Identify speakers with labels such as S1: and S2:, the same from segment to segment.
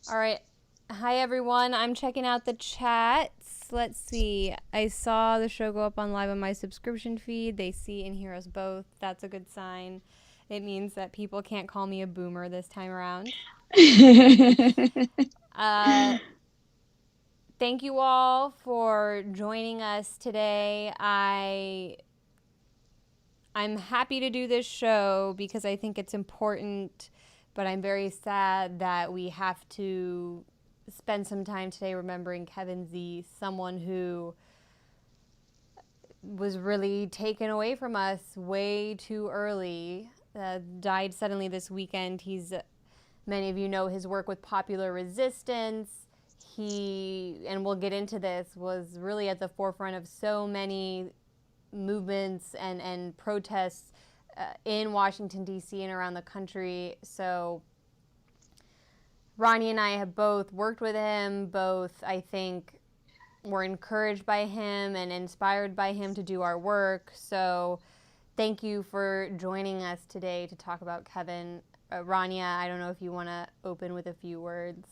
S1: All right. Hi, everyone. I'm checking out the chats. Let's see. I saw the show go up on live on my subscription feed. They see and hear us both. That's a good sign. It means that people can't call me a boomer this time around. Uh, Thank you all for joining us today. I'm happy to do this show because I think it's important, but I'm very sad that we have to spend some time today remembering Kevin Zeese, someone who was really taken away from us way too early. Died suddenly this weekend. Many of you know his work with Popular Resistance. And we'll get into this, was really at the forefront of so many movements and protests in Washington, D.C. and around the country. So Rania and I have both worked with him, both, I think, were encouraged by him and inspired by him to do our work. So thank you for joining us today to talk about Kevin. Rania, I don't know if you want to open with a few words.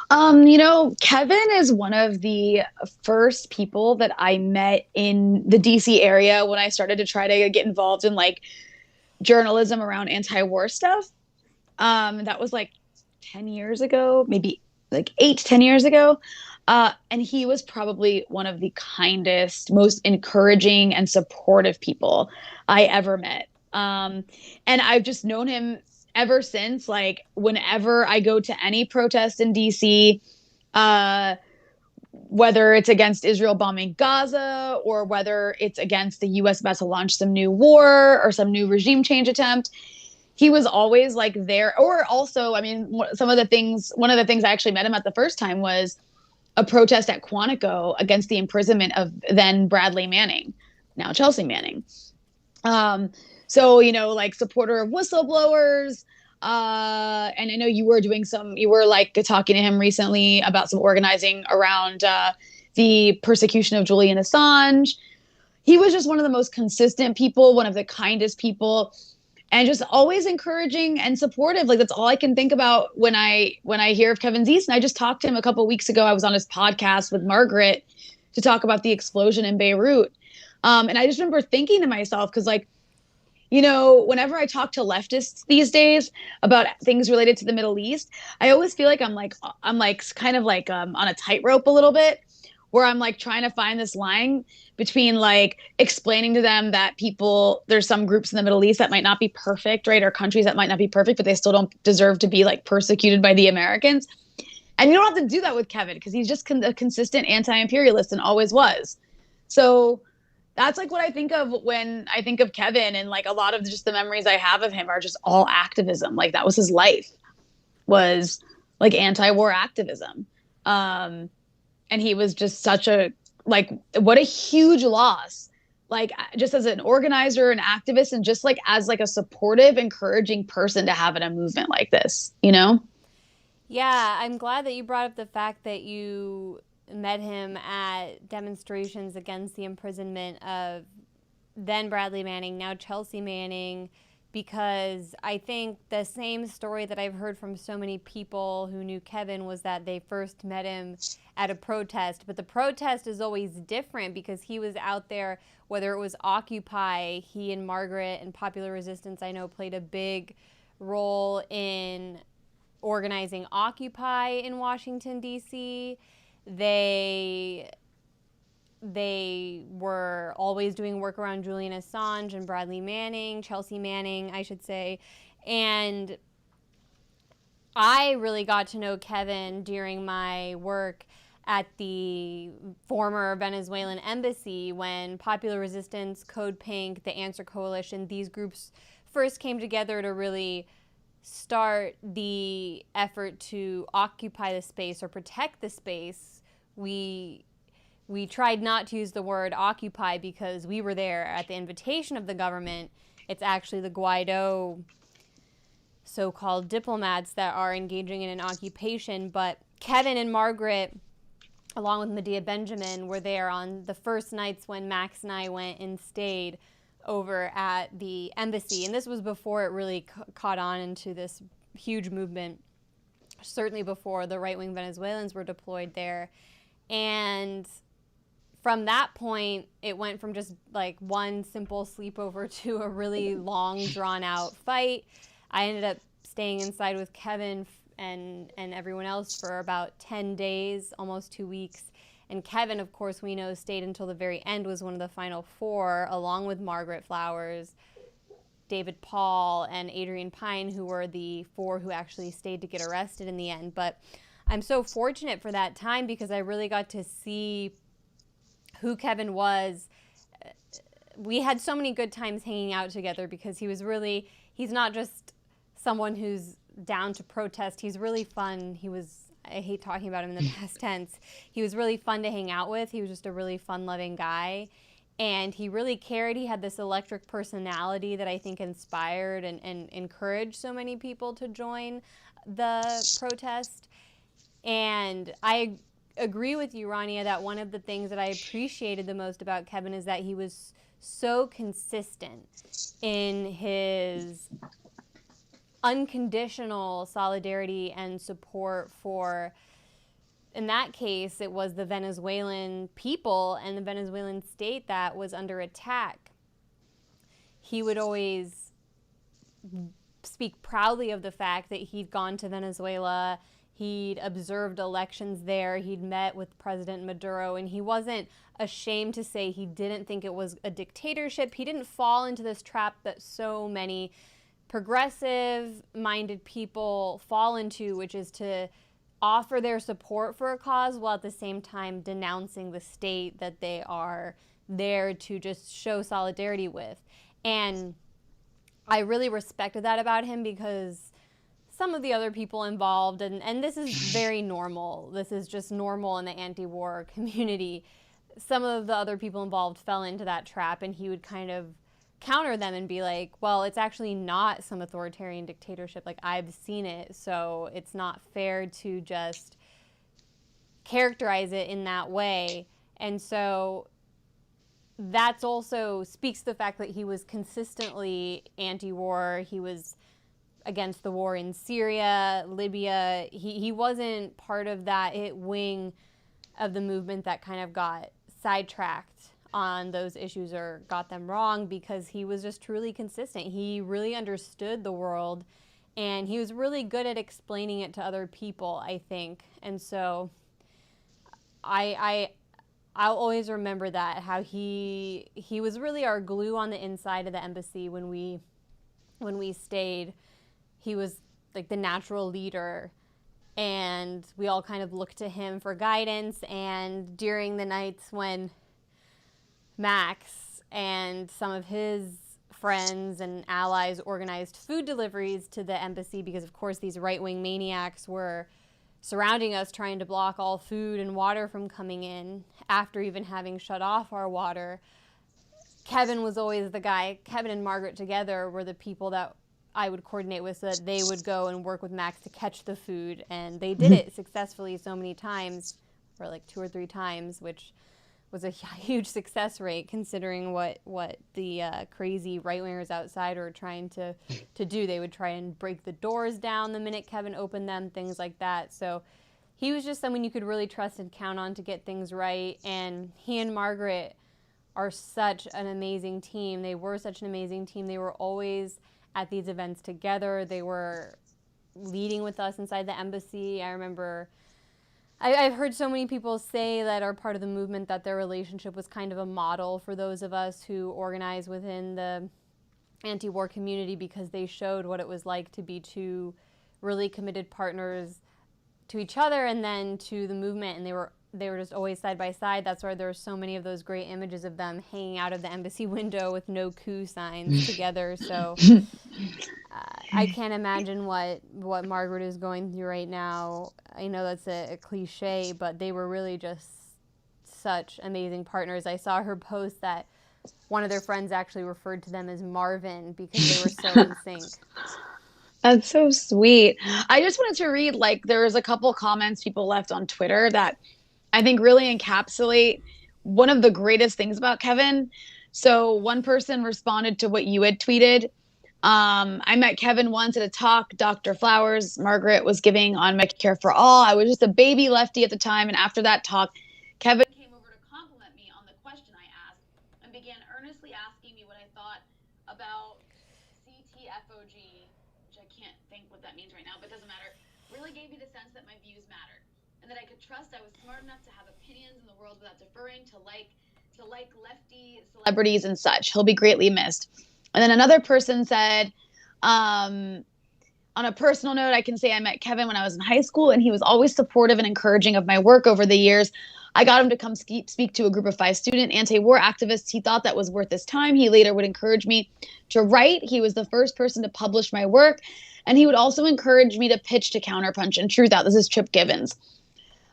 S2: Kevin is one of the first people that I met in the DC area when I started to try to get involved in like journalism around anti-war stuff. That was like 10 years ago, maybe like 8 to 10 years ago. And he was probably one of the kindest, most encouraging and supportive people I ever met. And I've just known him ever since. Like, whenever I go to any protest in DC, uh, whether it's against Israel bombing Gaza or whether it's against the US about to launch some new war or some new regime change attempt, he was always like there. Or also, I mean, one of the things I actually met him at the first time was a protest at Quantico against the imprisonment of then Bradley Manning, now Chelsea Manning. Um, like supporter of whistleblowers. And I know you were like talking to him recently about some organizing around the persecution of Julian Assange. He was just one of the most consistent people, one of the kindest people, and just always encouraging and supportive. Like, that's all I can think about when I hear of Kevin Zeese. And I just talked to him a couple of weeks ago. I was on his podcast with Margaret to talk about the explosion in Beirut. And I just remember thinking to myself, because whenever I talk to leftists these days about things related to the Middle East, I always feel like I'm like kind of like on a tightrope a little bit, where I'm like trying to find this line between like explaining to them that there's some groups in the Middle East that might not be perfect, right? Or countries that might not be perfect, but they still don't deserve to be like persecuted by the Americans. And you don't have to do that with Kevin, because he's just a consistent anti-imperialist and always was. So that's like what I think of when I think of Kevin, and like a lot of just the memories I have of him are just all activism. Like, that was his life, was like anti-war activism. And he was just such a, like, what a huge loss, like, just as an organizer and activist, and just like as like a supportive, encouraging person to have in a movement like this.
S1: Yeah, I'm glad that you brought up the fact that you met him at demonstrations against the imprisonment of then Bradley Manning, now Chelsea Manning, because I think the same story that I've heard from so many people who knew Kevin was that they first met him at a protest. But the protest is always different because he was out there, whether it was Occupy, he and Margaret and Popular Resistance, I know, played a big role in organizing Occupy in Washington, D.C. They were always doing work around Julian Assange and Bradley Manning, Chelsea Manning, I should say. And I really got to know Kevin during my work at the former Venezuelan embassy when Popular Resistance, Code Pink, the Answer Coalition, these groups first came together to really start the effort to occupy the space or protect the space. We tried not to use the word occupy because we were there at the invitation of the government. It's actually the Guaido so-called diplomats that are engaging in an occupation. But Kevin and Margaret, along with Medea Benjamin, were there on the first nights when Max and I went and stayed over at the embassy. And this was before it really caught on into this huge movement. certainly before the right-wing Venezuelans were deployed there. And from that point, it went from just like one simple sleepover to a really long, drawn-out fight. I ended up staying inside with Kevin and everyone else for about 10 days, almost 2 weeks. And Kevin, of course, we know stayed until the very end, was one of the final four, along with Margaret Flowers, David Paul, and Adrian Pine, who were the four who actually stayed to get arrested in the end. But I'm so fortunate for that time because I really got to see who Kevin was. We had so many good times hanging out together because he's not just someone who's down to protest. He's really fun. I hate talking about him in the past tense. He was really fun to hang out with. He was just a really fun-loving guy. And he really cared. He had this electric personality that I think inspired and encouraged so many people to join the protest. And I agree with you, Rania, that one of the things that I appreciated the most about Kevin is that he was so consistent in his unconditional solidarity and support for, in that case, it was the Venezuelan people and the Venezuelan state that was under attack. He would always speak proudly of the fact that he'd gone to Venezuela, he'd observed elections there, he'd met with President Maduro, and he wasn't ashamed to say he didn't think it was a dictatorship. He didn't fall into this trap that so many progressive-minded people fall into, which is to offer their support for a cause while at the same time denouncing the state that they are there to just show solidarity with. And I really respected that about him because some of the other people involved, and this is very normal. This is just normal in the anti-war community. Some of the other people involved fell into that trap, and he would kind of counter them and be like, well, it's actually not some authoritarian dictatorship. Like, I've seen it, so it's not fair to just characterize it in that way. And so that's also speaks to the fact that he was consistently anti-war. He was against the war in Syria, Libya. He wasn't part of that wing of the movement that kind of got sidetracked on those issues or got them wrong, because he was just truly consistent. He really understood the world, and he was really good at explaining it to other people, I think. And so I'll always remember that, how he was really our glue on the inside of the embassy when we stayed. He was like the natural leader, and we all kind of looked to him for guidance. And during the nights when Max and some of his friends and allies organized food deliveries to the embassy, because of course these right-wing maniacs were surrounding us, trying to block all food and water from coming in after even having shut off our water. Kevin was always the guy. Kevin and Margaret together were the people that I would coordinate with, so that they would go and work with Max to catch the food. And they did it successfully so many times, or like 2 or 3 times, which was a huge success rate considering what the crazy right-wingers outside were trying to do. They would try and break the doors down the minute Kevin opened them, things like that. So he was just someone you could really trust and count on to get things right. And he and Margaret are such an amazing team. They were such an amazing team. They were always at these events together. They were leading with us inside the embassy. I remember I've heard so many people say that are part of the movement that their relationship was kind of a model for those of us who organize within the anti-war community, because they showed what it was like to be 2 really committed partners to each other and then to the movement. And they were just always side by side. That's why there are so many of those great images of them hanging out of the embassy window with no coup signs together. So I can't imagine what Margaret is going through right now. I know that's a cliche, but they were really just such amazing partners. I saw her post that one of their friends actually referred to them as Marvin because they were so in sync.
S2: That's so sweet. I just wanted to read, like, there was a couple comments people left on Twitter that I think really encapsulate one of the greatest things about Kevin. So one person responded to what you had tweeted. I met Kevin once at a talk Dr. Flowers Margaret was giving on Medicare for All. I was just a baby lefty at the time, and after that talk, Kevin came over to compliment me on the question I asked and began earnestly asking me what I thought about CTFOG, which I can't think what that means right now, but doesn't matter. Really gave me the sense that my views mattered and that I could trust I was smart enough to have opinions in the world without deferring to lefty celebrities and such. He'll be greatly missed. And then another person said, on a personal note, I can say I met Kevin when I was in high school, and he was always supportive and encouraging of my work over the years. I got him to come speak to a group of 5 student anti-war activists. He thought that was worth his time. He later would encourage me to write. He was the first person to publish my work, and he would also encourage me to pitch to Counterpunch and Truth Out. This is Chip Gibbons.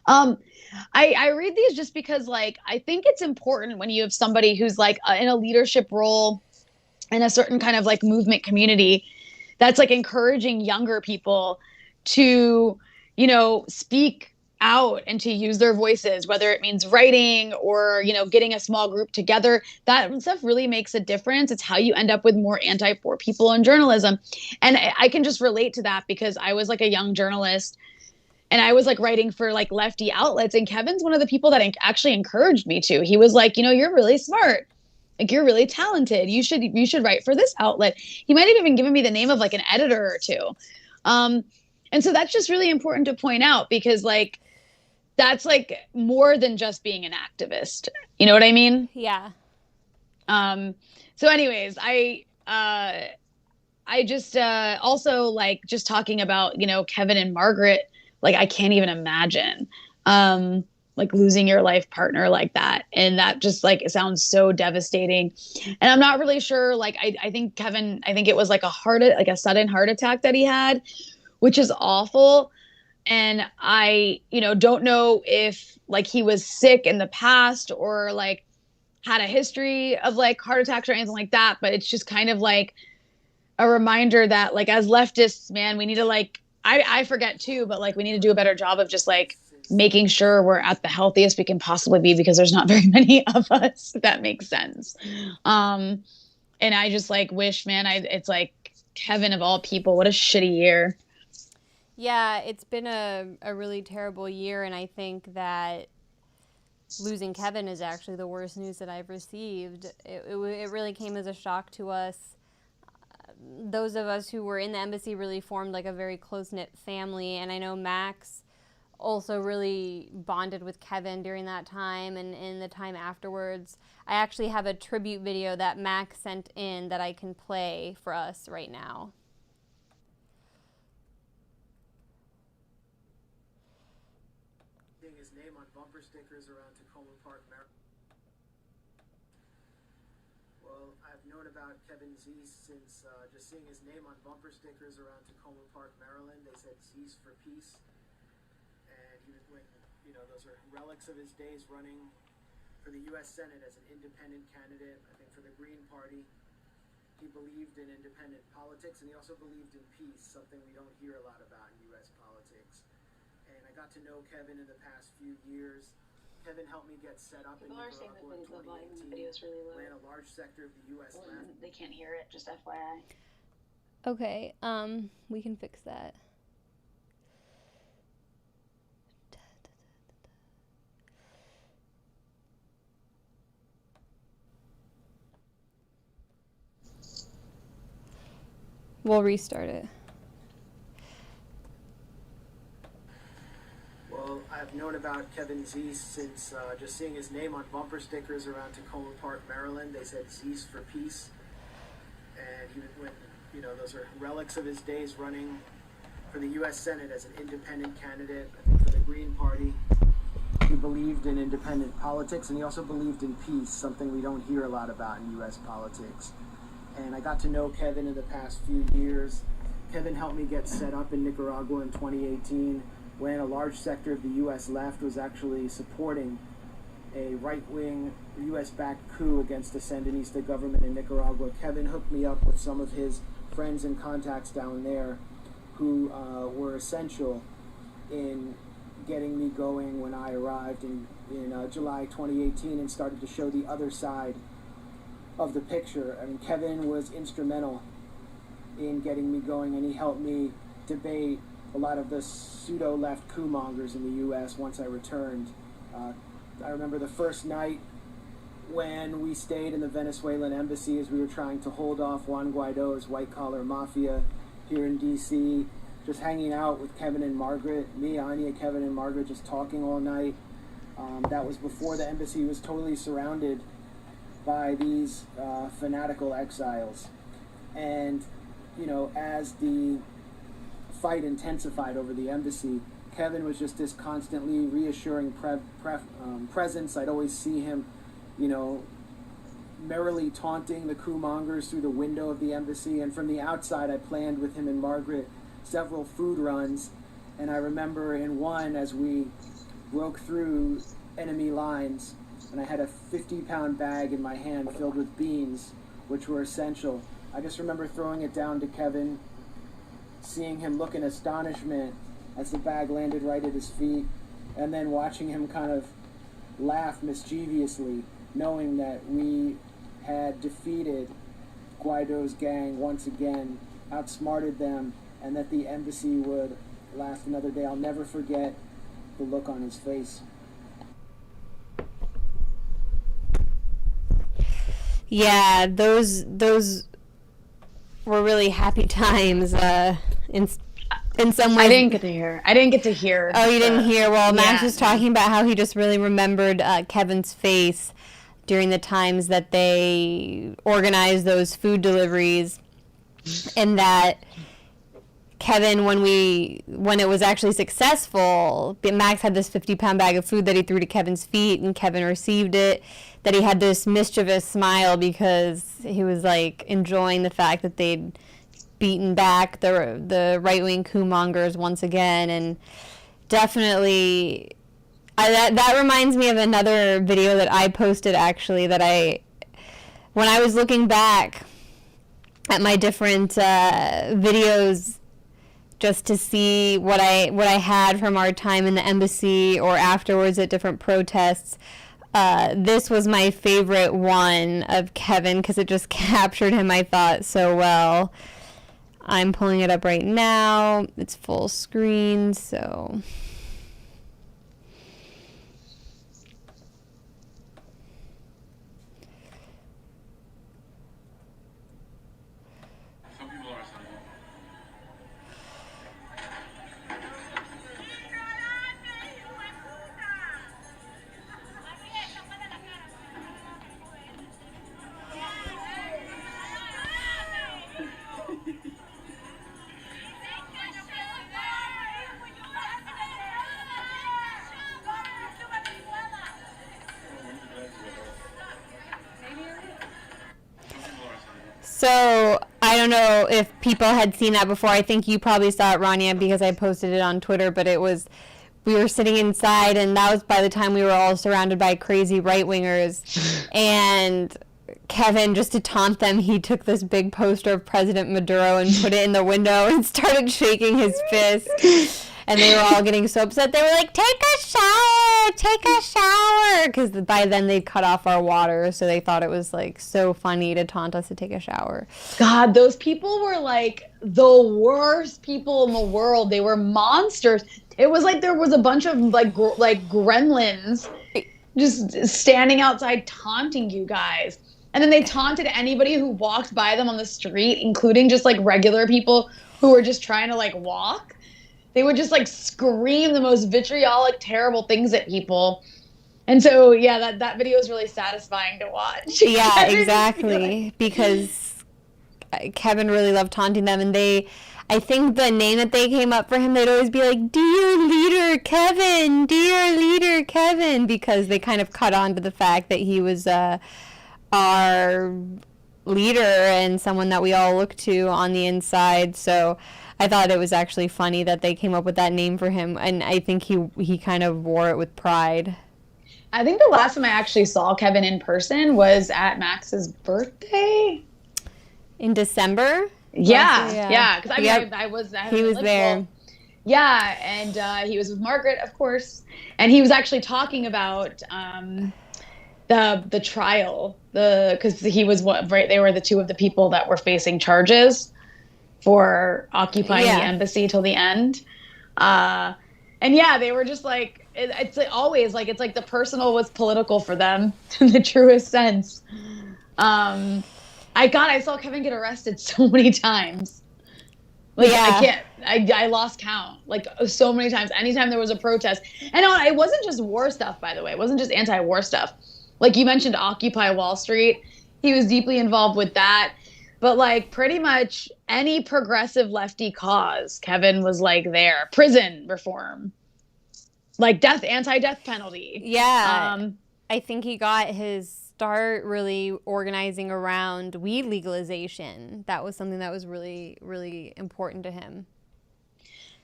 S2: I read these just because, like, I think it's important when you have somebody who's like in a leadership role in a certain kind of like movement community that's like encouraging younger people to, you know, speak out and to use their voices, whether it means writing or, you know, getting a small group together. That stuff really makes a difference. It's how you end up with more anti-war people in journalism. And I can just relate to that because I was like a young journalist and I was like writing for like lefty outlets, and Kevin's one of the people that actually encouraged me to. He was like, you know, you're really smart. Like, you're really talented. You should write for this outlet. He might have even given me the name of like an editor or two. And so that's just really important to point out because like, that's like more than just being an activist. You know what I mean?
S1: Yeah.
S2: So anyways, I just also like just talking about, you know, Kevin and Margaret, like I can't even imagine like losing your life partner like that. And that just like, it sounds so devastating. And I'm not really sure, like, I think Kevin, I think it was like a sudden heart attack that he had, which is awful. And I, you know, don't know if like he was sick in the past or like had a history of like heart attacks or anything like that. But it's just kind of like a reminder that like as leftists, man, we need to like, I forget too, but like we need to do a better job of just like making sure we're at the healthiest we can possibly be because there's not very many of us, if that makes sense. And I just like wish, man, it's like Kevin of all people, what a shitty year.
S1: Yeah, it's been a really terrible year, and I think that losing Kevin is actually the worst news that I've received. It really came as a shock to us. Those of us who were in the embassy really formed like a very close-knit family, and I know Max also really bonded with Kevin during that time and in the time afterwards. I actually have a tribute video that Max sent in that I can play for us right now.
S3: His name on bumper stickers around Tacoma Park, Maryland. Well, I've known about Kevin Zeese since just seeing his name on bumper stickers around Tacoma Park, Maryland. They said Zeese for peace. And he was, when, you know, those are relics of his days running for the U.S. Senate as an independent candidate, I think for the Green Party. He believed in independent politics, and he also believed in peace, something we don't hear a lot about in U.S. politics. And I got to know Kevin in the past few years. Kevin helped me get set up
S2: People
S3: in
S2: are saying the
S3: Nicaragua in 2018.
S2: video is really low.
S3: Ran a large sector of the U.S. left.
S2: They can't hear it, just FYI.
S1: Okay, we can fix that. We'll restart it.
S3: Well, I've known about Kevin Zeese since just seeing his name on bumper stickers around Tacoma Park, Maryland. They said Zeese for peace. And he was, when, you know, those are relics of his days running for the U.S. Senate as an independent candidate, I think for the Green Party. He believed in independent politics, and he also believed in peace, something we don't hear a lot about in U.S. politics. And I got to know Kevin in the past few years. Kevin helped me get set up in Nicaragua in 2018, when a large sector of the U.S. left was actually supporting a right-wing U.S.-backed coup against the Sandinista government in Nicaragua. Kevin hooked me up with some of his friends and contacts down there who were essential in getting me going when I arrived in July 2018 and started to show the other side of the picture. I mean, Kevin was instrumental in getting me going, and he helped me debate a lot of the pseudo-left coup mongers in the U.S. once I returned. I remember the first night when we stayed in the Venezuelan embassy as we were trying to hold off Juan Guaido's white-collar mafia here in D.C., just hanging out with Kevin and Margaret, me, Anya, Kevin, and Margaret, just talking all night. That was before the embassy was totally surrounded by these fanatical exiles. And, you know, as the fight intensified over the embassy, Kevin was just this constantly reassuring presence. I'd always see him, you know, merrily taunting the coup mongers through the window of the embassy. And from the outside, I planned with him and Margaret several food runs. And I remember in one, as we broke through enemy lines, and I had a 50-pound bag in my hand filled with beans, which were essential. I just remember throwing it down to Kevin, seeing him look in astonishment as the bag landed right at his feet, and then watching him kind of laugh mischievously, knowing that we had defeated Guaido's gang once again, outsmarted them, and that the embassy would last another day. I'll never forget the look on his face.
S1: Yeah, those were really happy times. In some ways,
S2: I didn't get to hear.
S1: Oh, you didn't hear? Well, Max was talking about how he just really remembered Kevin's face during the times that they organized those food deliveries, and that Kevin, when it was actually successful, Max had this 50-pound bag of food that he threw to Kevin's feet, and Kevin received it, that he had this mischievous smile because he was like enjoying the fact that they'd beaten back the right-wing coup mongers once again. And definitely that reminds me of another video that I posted, actually, that when I was looking back at my different videos just to see what I had from our time in the embassy or afterwards at different protests. This was my favorite one of Kevin because it just captured him, I thought, so well. I'm pulling it up right now. It's full screen, so... So, I don't know if people had seen that before. I think you probably saw it, Rania, because I posted it on Twitter, but we were sitting inside, and that was by the time we were all surrounded by crazy right-wingers, and Kevin, just to taunt them, he took this big poster of President Maduro and put it in the window and started shaking his fist. And they were all getting so upset. They were like, take a shower, because by then they'd cut off our water, so they thought it was like so funny to taunt us to take a shower.
S2: God, those people were like the worst people in the world. They were monsters. It was like there was a bunch of like gremlins just standing outside taunting you guys. And then they taunted anybody who walked by them on the street, including just like regular people who were just trying to like walk. They would just like scream the most vitriolic, terrible things at people. And so, yeah, that video is really satisfying to watch.
S1: Yeah, exactly. Because Kevin really loved taunting them. And I think the name that they came up for him, they'd always be like, Dear Leader Kevin, Dear Leader Kevin, because they kind of caught on to the fact that he was our leader and someone that we all look to on the inside. So I thought it was actually funny that they came up with that name for him, and I think he kind of wore it with pride.
S2: I think the last time I actually saw Kevin in person was at Max's birthday.
S1: In December?
S2: Yeah. Because
S1: Yep.
S2: I was
S1: he was there.
S2: Yeah, and he was with Margaret, of course, and he was actually talking about the trial, because he was they were the two of the people that were facing charges. for occupying the
S1: Yeah.
S2: embassy till the end. And yeah, they were just like, it's always like, it's like the personal was political for them in the truest sense. I saw Kevin get arrested so many times. Like,
S1: Yeah.
S2: I lost count, like, so many times. Anytime there was a protest. And it wasn't just war stuff, by the way. It wasn't just anti-war stuff. Like, you mentioned Occupy Wall Street. He was deeply involved with that. But, like, pretty much any progressive lefty cause, Kevin was, like, there. Prison reform. Like, anti-death penalty.
S1: Yeah. I think he got his start really organizing around weed legalization. That was something that was really, really important to him.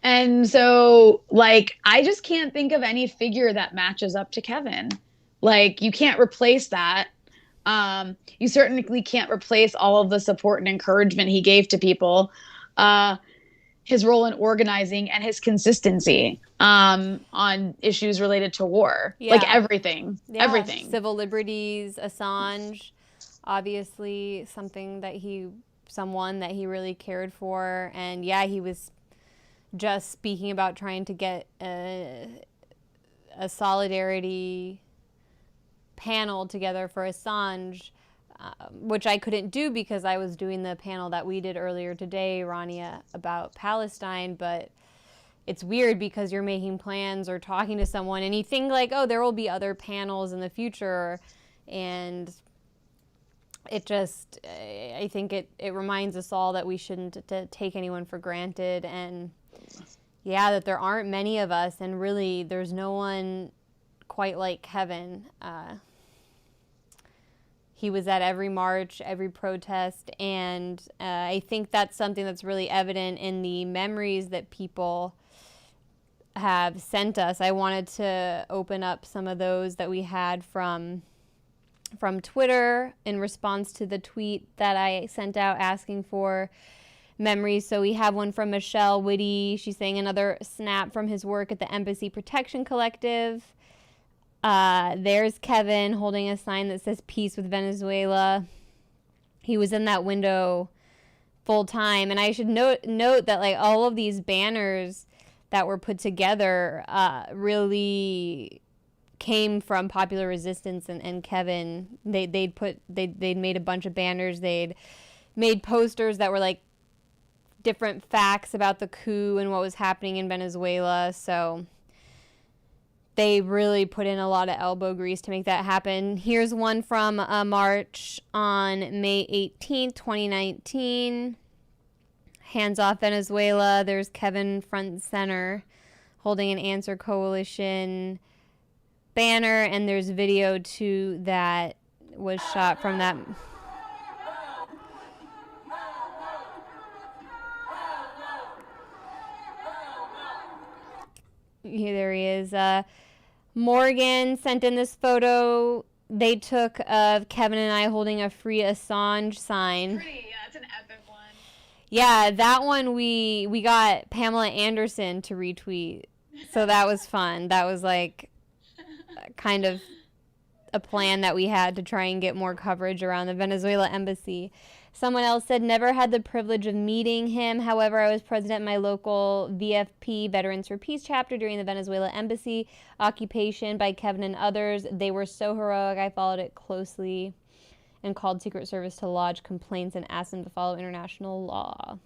S2: And so, like, I just can't think of any figure that matches up to Kevin. Like, you can't replace that. You certainly can't replace all of the support and encouragement he gave to people. His role in organizing and his consistency on issues related to war.
S1: Yeah.
S2: Like, everything.
S1: Yeah.
S2: Everything.
S1: Civil liberties, Assange, obviously someone that he really cared for. And yeah, he was just speaking about trying to get a solidarity panel together for Assange, which I couldn't do because I was doing the panel that we did earlier today, Rania, about Palestine. But it's weird because you're making plans or talking to someone and you think like, oh, there will be other panels in the future. And it just, I think it reminds us all that we shouldn't take anyone for granted. And yeah, that there aren't many of us. And really, there's no one quite like Kevin. He was at every march, every protest, and I think that's something that's really evident in the memories that people have sent us. I wanted to open up some of those that we had from Twitter in response to the tweet that I sent out asking for memories. So we have one from Michelle Whitty. She's saying another snap from his work at the Embassy Protection Collective. There's Kevin holding a sign that says peace with Venezuela. He was in that window full time. And I should note that like all of these banners that were put together really came from Popular Resistance and Kevin. They'd made a bunch of banners. They'd made posters that were like different facts about the coup and what was happening in Venezuela. So they really put in a lot of elbow grease to make that happen. Here's one from a march on May 18th, 2019. Hands off Venezuela. There's Kevin front and center holding an Answer Coalition banner, and there's video too that was shot from that. Here, there he is. Morgan sent in this photo they took of Kevin and I holding a Free Assange sign.
S2: Pretty, yeah, it's an epic one.
S1: Yeah, that one we got Pamela Anderson to retweet. So that was fun. That was like kind of a plan that we had to try and get more coverage around the Venezuela embassy. Someone else said, never had the privilege of meeting him. However, I was president of my local VFP, Veterans for Peace chapter, during the Venezuela embassy occupation by Kevin and others. They were so heroic. I followed it closely and called Secret Service to lodge complaints and asked them to follow international law.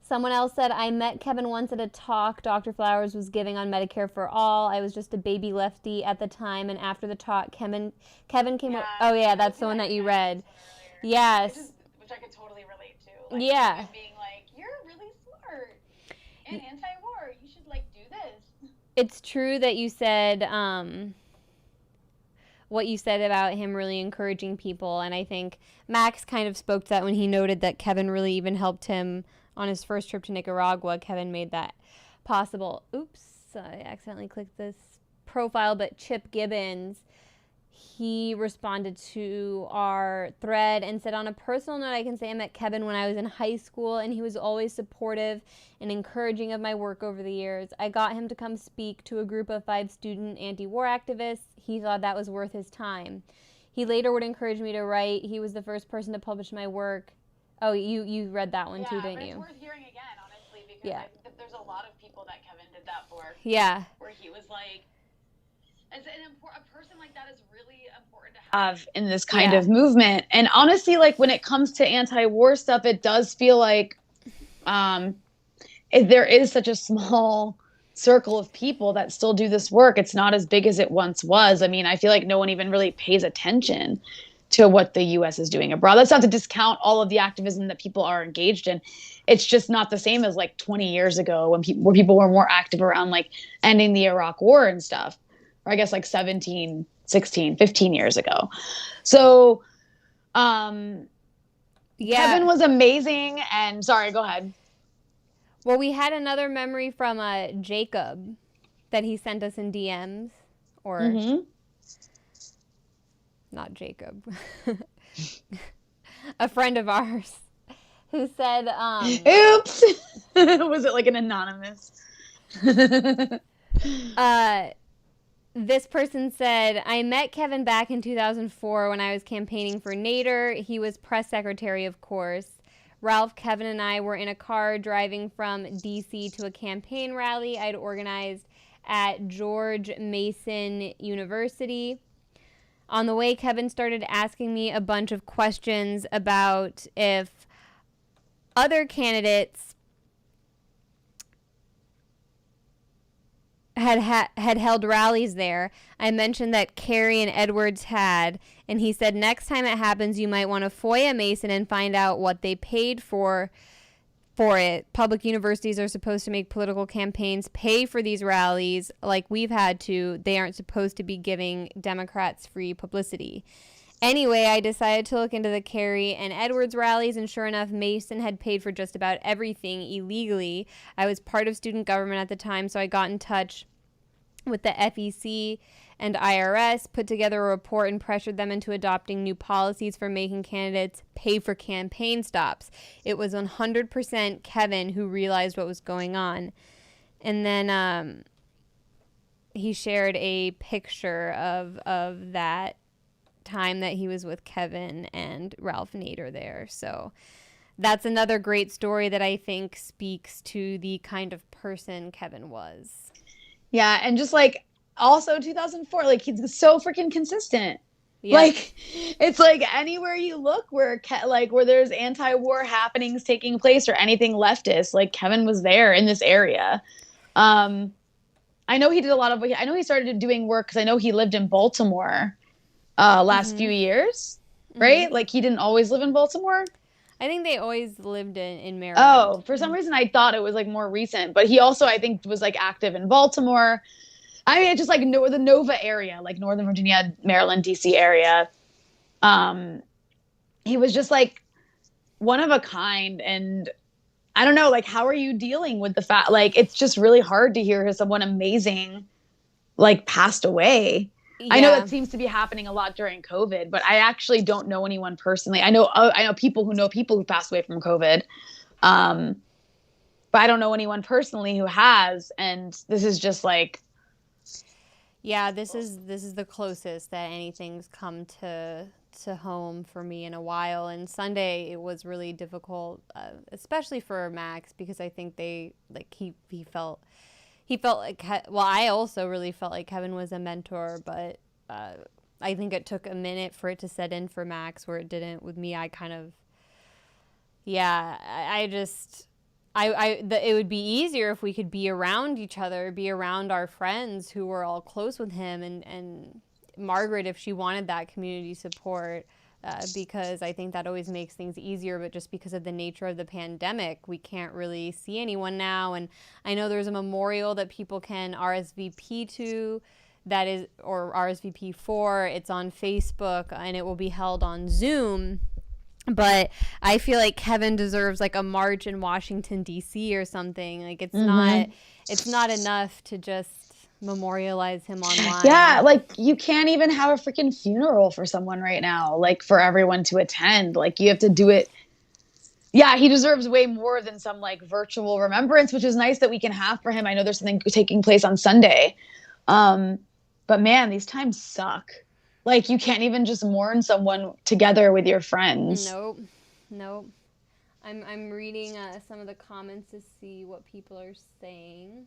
S1: Someone else said, I met Kevin once at a talk Dr. Flowers was giving on Medicare for All. I was just a baby lefty at the time, and after the talk, Kevin came up. Oh, yeah, that's the one that you read. Yes.
S2: Which I could totally relate to. Like,
S1: yeah.
S2: Being like, you're really smart and anti-war. You should, like, do this.
S1: It's true that you said what you said about him really encouraging people, and I think Max kind of spoke to that when he noted that Kevin really even helped him on his first trip to Nicaragua. Kevin made that possible. Oops, I accidentally clicked this profile, but Chip Gibbons, he responded to our thread and said, on a personal note, I can say I met Kevin when I was in high school, and he was always supportive and encouraging of my work over the years. I got him to come speak to a group of 5 student anti-war activists. He thought that was worth his time. He later would encourage me to write. He was the first person to publish my work. Oh, you read that one too, didn't
S2: but
S1: you?
S2: It's worth hearing again, honestly, because
S1: Yeah.
S2: there's a lot of people that Kevin did that for.
S1: Yeah.
S2: Where he was like, a person like that is really important to have in this kind of movement. And honestly, like when it comes to anti-war stuff, it does feel like there is such a small circle of people that still do this work. It's not as big as it once was. I mean, I feel like no one even really pays attention to what the US is doing abroad. That's not to discount all of the activism that people are engaged in. It's just not the same as like 20 years ago where people were more active around like ending the Iraq war and stuff. Or I guess like 17, 16, 15 years ago. So Kevin was amazing. And sorry, go ahead.
S1: Well, we had another memory from Jacob that he sent us in DMs. Or not Jacob. A friend of ours who said...
S2: Oops! Was it like an anonymous?
S1: This person said, I met Kevin back in 2004 when I was campaigning for Nader. He was press secretary, of course. Ralph, Kevin, and I were in a car driving from D.C. to a campaign rally I'd organized at George Mason University. On the way, Kevin started asking me a bunch of questions about if other candidates had held rallies there. I mentioned that Kerry and Edwards had, and he said next time it happens, you might want to FOIA Mason and find out what they paid for it. Public universities are supposed to make political campaigns pay for these rallies like we've had to. They aren't supposed to be giving Democrats free publicity. Anyway, I decided to look into the Kerry and Edwards rallies, and sure enough, Mason had paid for just about everything illegally. I was part of student government at the time, so I got in touch with the FEC and IRS, put together a report, and pressured them into adopting new policies for making candidates pay for campaign stops. It was 100% Kevin who realized what was going on. And then he shared a picture of that time that he was with Kevin and Ralph Nader there. So that's another great story that I think speaks to the kind of person Kevin was.
S2: Yeah, and just like also 2004, like he's so freaking consistent. Yep. Like it's like anywhere you look where there's anti-war happenings taking place or anything leftist, like Kevin was there in this area. I know he did a lot of. I know he started doing work because I know he lived in Baltimore last few years, right? Like he didn't always live in Baltimore.
S1: I think they always lived in Maryland.
S2: Oh, for some reason I thought it was like more recent, but he also I think was like active in Baltimore. I mean, it's just like the Nova area, like Northern Virginia, Maryland, DC area. He was just like one of a kind, and I don't know, like how are you dealing with the fact like it's just really hard to hear someone amazing like passed away. Yeah. I know that seems to be happening a lot during COVID, but I actually don't know anyone personally. I know people who know people who passed away from COVID. But I don't know anyone personally who has, and this is just like
S1: this is the closest that anything's come to home for me in a while. And Sunday it was really difficult, especially for Max, because I think he felt like, well, I also really felt like Kevin was a mentor, but I think it took a minute for it to set in for Max, where it didn't with me. I kind of, it would be easier if we could be around each other, be around our friends who were all close with him, and Margaret, if she wanted that community support, because I think that always makes things easier. But just because of the nature of the pandemic, we can't really see anyone now. And I know there's a memorial that people can RSVP to, or RSVP for. It's on Facebook, and it will be held on Zoom. But I feel like Kevin deserves like a march in Washington, D.C. or something. Like it's not enough to just memorialize him online.
S2: Yeah, like you can't even have a freaking funeral for someone right now, like for everyone to attend. Like you have to do it. Yeah, he deserves way more than some like virtual remembrance, which is nice that we can have for him. I know there's something taking place on Sunday. But man, these times suck. Like you can't even just mourn someone together with your friends.
S1: Nope. I'm reading some of the comments to see what people are saying.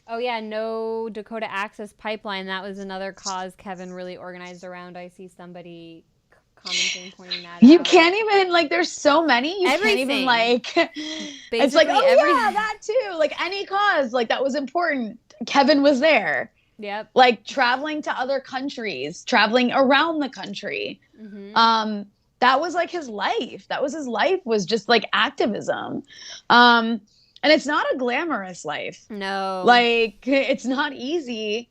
S1: Oh yeah, no Dakota Access Pipeline. That was another cause Kevin really organized around. I see somebody commenting, pointing that
S2: You
S1: out.
S2: can't even, like, there's so many. You can't even,
S1: Everything.
S2: like, it's like,
S1: Basically
S2: oh
S1: every-
S2: yeah, that too. Like, any cause, like, that was important. Kevin was there.
S1: Yep.
S2: Like, traveling to other countries, traveling around the country.
S1: Mm-hmm.
S2: That was like his life. That was his life, was just like activism. And it's not a glamorous life.
S1: No.
S2: Like, it's not easy.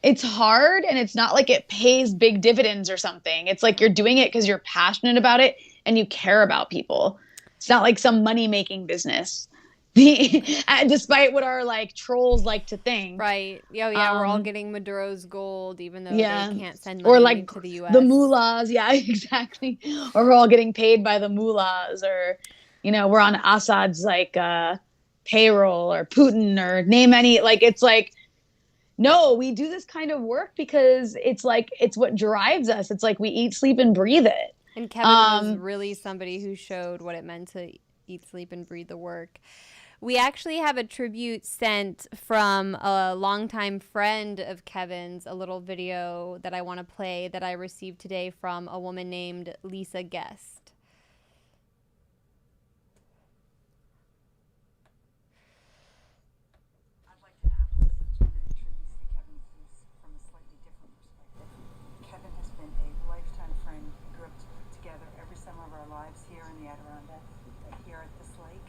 S2: It's hard, and it's not like it pays big dividends or something. It's like you're doing it because you're passionate about it and you care about people. It's not like some money-making business. Despite what our like trolls like to think.
S1: Right. Yeah, we're all getting Maduro's gold, even though they can't send money
S2: or like
S1: to the U.S.
S2: The mullahs, yeah, exactly. Or we're all getting paid by the mullahs, or, you know, we're on Assad's like payroll, or Putin, or name any. Like, it's like, no, we do this kind of work because it's like, it's what drives us. It's like we eat, sleep, and breathe it.
S1: And Kevin was really somebody who showed what it meant to eat, sleep, and breathe the work. We actually have a tribute sent from a longtime friend of Kevin's, a little video that I want to play that I received today from a woman named Lisa Guest.
S4: I'd like to add also to the tributes to Kevin Zeese from a slightly different perspective. Kevin has been a lifetime friend. We grew up together every summer of our lives here in the Adirondacks, here at this lake.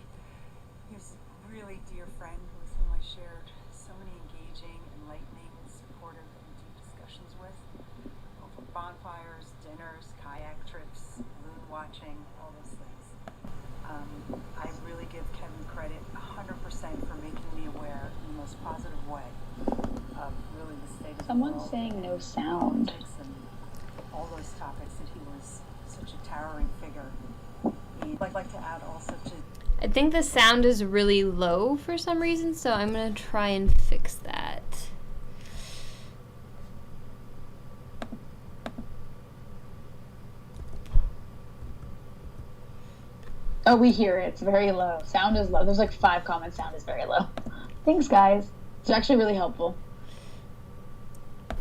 S4: He was a really dear friend with whom I shared so many engaging, enlightening, supportive, and deep discussions with, over bonfires, dinners, kayak trips, moon watching, all those things. I really give Kevin credit 100% for making me aware in the most positive way of really the state of the world.
S2: Someone's saying no sound.
S4: And all those topics that he was such a towering figure. I'd like to add also to
S1: I think the sound is really low for some reason, so I'm going to try and fix that.
S2: Oh, we hear it. It's very low. Sound is low. There's like 5 comments. Sound is very low. Thanks, guys. It's actually really helpful.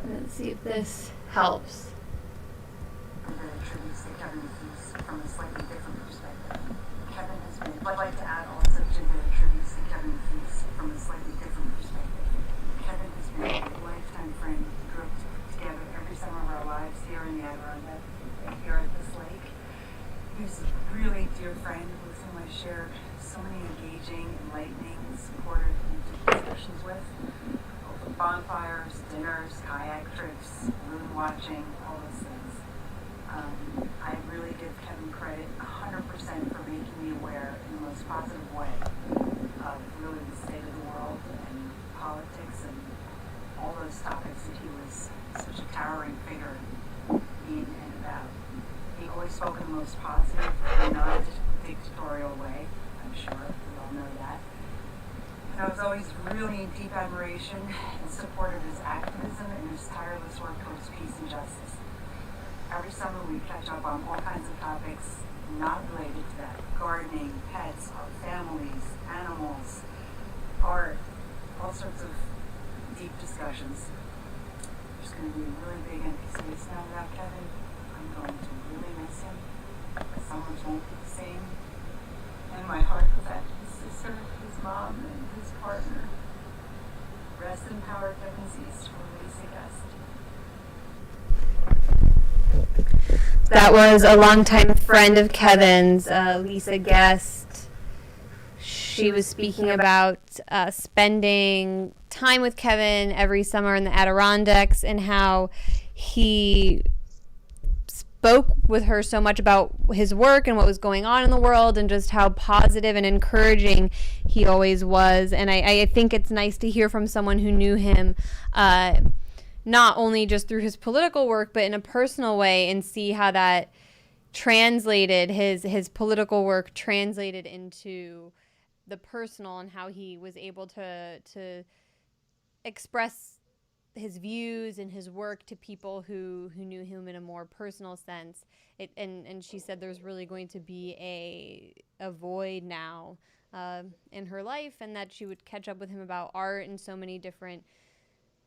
S1: Let's see if this helps.
S4: tributes to Kevin Zeese from a slightly different perspective. Kevin has been, I'd like to add also to the tributes to Kevin Zeese from a slightly different perspective. Kevin has been a lifetime friend. We grew up together every summer of our lives here in the Adirondacks, here at this lake. He was a really dear friend with whom I shared so many engaging, enlightening, supportive, and deep discussions with, over bonfires, dinners, kayak trips, moon watching, all those things. I really give Kevin credit 100% for making me aware in the most positive way of really the state of the world and politics and all those topics that he was such a towering figure in and about. He always spoke in the most positive and non-dictatorial way. I'm sure we all know that. And I was always really in deep admiration and support of his activism and his tireless work towards peace and justice. Every summer we catch up on all kinds of topics not related to that. Gardening, pets, our families, animals, art, all sorts of deep discussions. There's going to be a really big empty space now without Kevin. I'm going to really miss him. The summers won't be the same. And my heart goes out to his sister, his mom, and his partner. Rest in power, Kevin Zeese, release a guest.
S1: That was a longtime friend of Kevin's, Lisa Guest. She was speaking about spending time with Kevin every summer in the Adirondacks and how he spoke with her so much about his work and what was going on in the world and just how positive and encouraging he always was. And I think it's nice to hear from someone who knew him not only just through his political work, but in a personal way, and see how that translated, his political work translated into the personal, and how he was able to express his views and his work to people who knew him in a more personal sense. And she said there's really going to be a void now in her life, and that she would catch up with him about art and so many different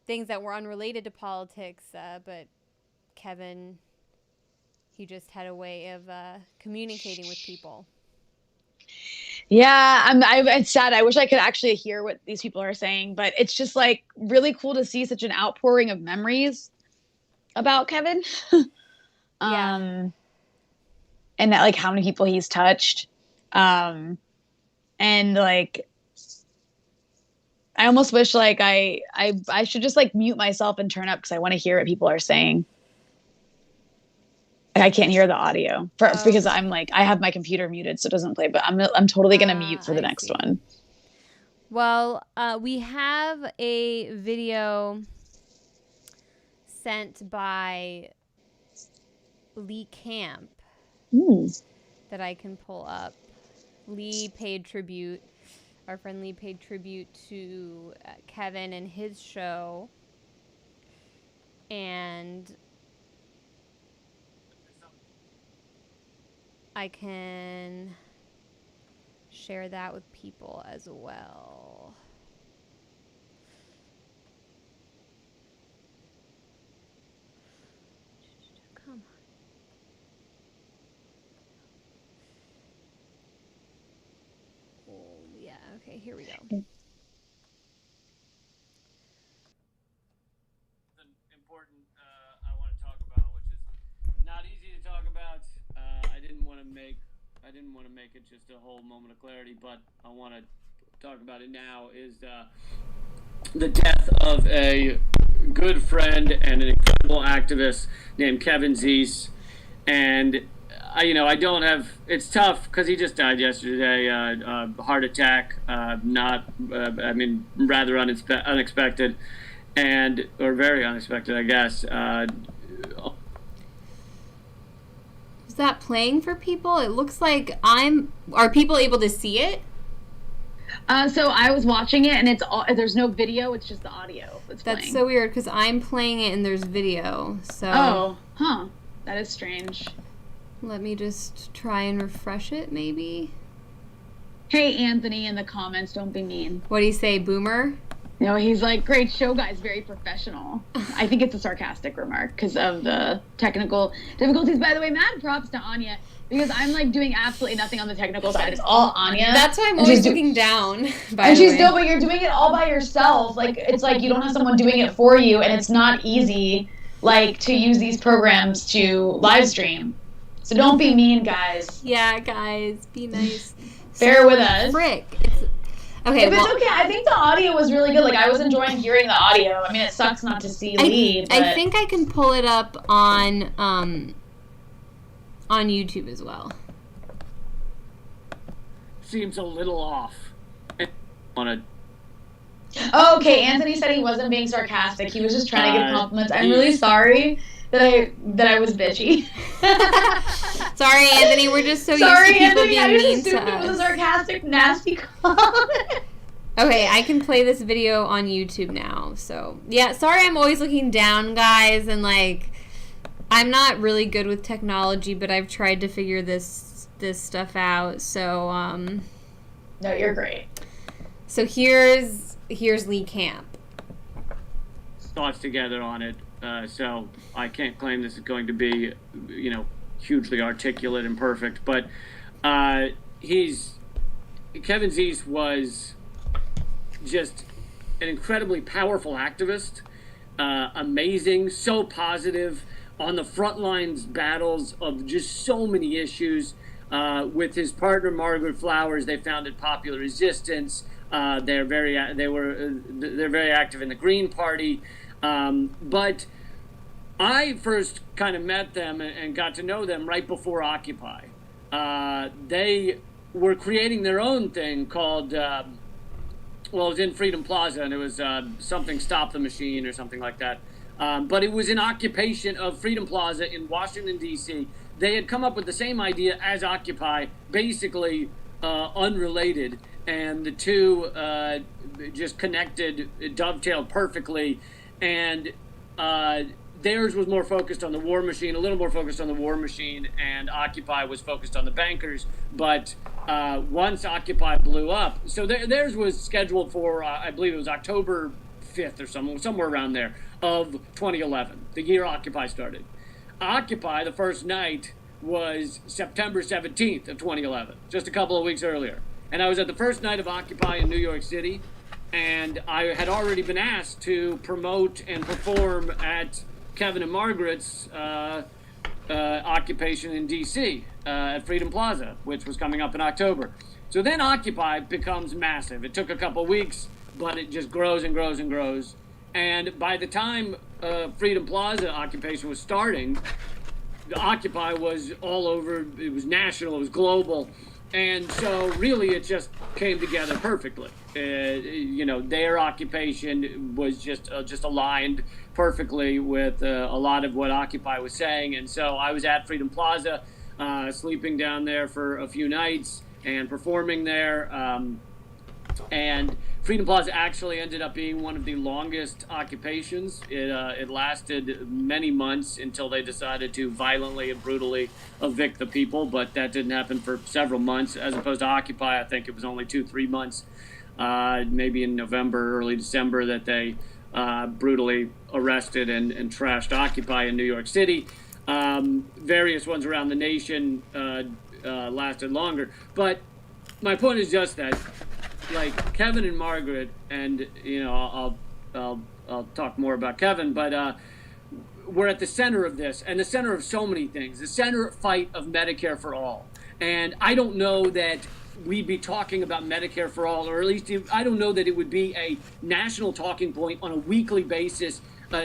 S1: things that were unrelated to politics. But Kevin, he just had a way of communicating with people.
S2: Yeah, it's sad. I wish I could actually hear what these people are saying, but it's just like really cool to see such an outpouring of memories about Kevin.
S1: Yeah.
S2: And that, like, how many people he's touched. And like, I almost wish like I should just like mute myself and turn up because I want to hear what people are saying. I can't hear the audio because I'm like, I have my computer muted so it doesn't play, but I'm totally going to mute for the next one.
S1: Well, we have a video sent by Lee Camp that I can pull up. Lee paid tribute, our friend Lee paid tribute to Kevin and his show. And I can share that with people as well. Come on. Oh, yeah, okay, here we go.
S5: Important I want to talk about, which is not easy to talk about. I didn't want to make it just a whole moment of clarity, but I want to talk about it now. Is the death of a good friend and an incredible activist named Kevin Zeese, and I don't have. It's tough because he just died yesterday, heart attack. Rather unexpected, or very unexpected, I guess.
S1: Is that playing for people? It looks like are people able to see it?
S2: So I was watching it and there's no video, it's just the audio that's playing.
S1: That's so weird because I'm playing it and there's video. So
S2: that is strange.
S1: Let me just try and refresh it, maybe.
S2: Hey, Anthony, in the comments, don't be mean.
S1: What do you say, boomer?
S2: No, he's like, great show, guys, very professional. I think it's a sarcastic remark because of the technical difficulties. By the way, mad props to Anya because I'm like doing absolutely nothing on the technical side. It's all Anya.
S1: But
S2: you're doing it all by yourself. Like, it's like you don't have someone doing it for you, and it's not easy, like, to use these programs to live stream. So don't be mean, guys.
S1: Yeah, guys, be nice.
S2: Bear with us.
S1: Frick. Okay,
S2: it's okay. I think the audio was really good. Like, I was enjoying hearing the audio. I mean, it sucks not to see Lee, but
S1: I think I can pull it up on YouTube as well.
S5: Seems a little off.
S2: Okay, Anthony said he wasn't being sarcastic. He was just trying to give compliments. I'm really sorry that I was bitchy.
S1: Sorry, Anthony. We're just so used to people being mean to us.
S2: It was a sarcastic, nasty comment.
S1: Okay, I can play this video on YouTube now. So, yeah, sorry I'm always looking down, guys, and, like, I'm not really good with technology, but I've tried to figure this stuff out. So,
S2: no, you're great.
S1: So here's Lee Camp.
S5: Thoughts together on it. So I can't claim this is going to be, hugely articulate and perfect, but Kevin Zeese was just an incredibly powerful activist, amazing, so positive, on the front lines battles of just so many issues. With his partner Margaret Flowers, they founded Popular Resistance. They're very active in the Green Party. But I first kind of met them and got to know them right before Occupy. They were creating their own thing called, it was in Freedom Plaza, and it was something Stop the Machine or something like that. But it was an occupation of Freedom Plaza in Washington, D.C. They had come up with the same idea as Occupy, basically unrelated, and the two just connected, dovetailed perfectly. and theirs was more focused on the war machine, a little more focused on the war machine, and Occupy was focused on the bankers. But once Occupy blew up, so theirs was scheduled for, I believe it was October 5th or somewhere around there of 2011, the year Occupy started. Occupy, the first night, was September 17th of 2011, just a couple of weeks earlier. And I was at the first night of Occupy in New York City, and I had already been asked to promote and perform at Kevin and Margaret's occupation in D.C. At Freedom Plaza, which was coming up in October. So then Occupy becomes massive. It took a couple weeks, but it just grows and grows and grows. And by the time Freedom Plaza occupation was starting, the Occupy was all over. It was national. It was global. And so really it just came together perfectly. Their occupation was just aligned perfectly with a lot of what Occupy was saying. And so I was at Freedom Plaza, sleeping down there for a few nights and performing there. And Freedom Plaza actually ended up being one of the longest occupations. It lasted many months until they decided to violently and brutally evict the people, but that didn't happen for several months, as opposed to Occupy. I think it was only 2-3 months, maybe in November, early December, that they brutally arrested and trashed Occupy in New York City. Various ones around the nation lasted longer. But my point is just that, like Kevin and Margaret, and I'll talk more about Kevin, but we're at the center of this, and the center of so many things, the center fight of Medicare for all. And I don't know that we'd be talking about Medicare for all, or at least I don't know that it would be a national talking point on a weekly basis,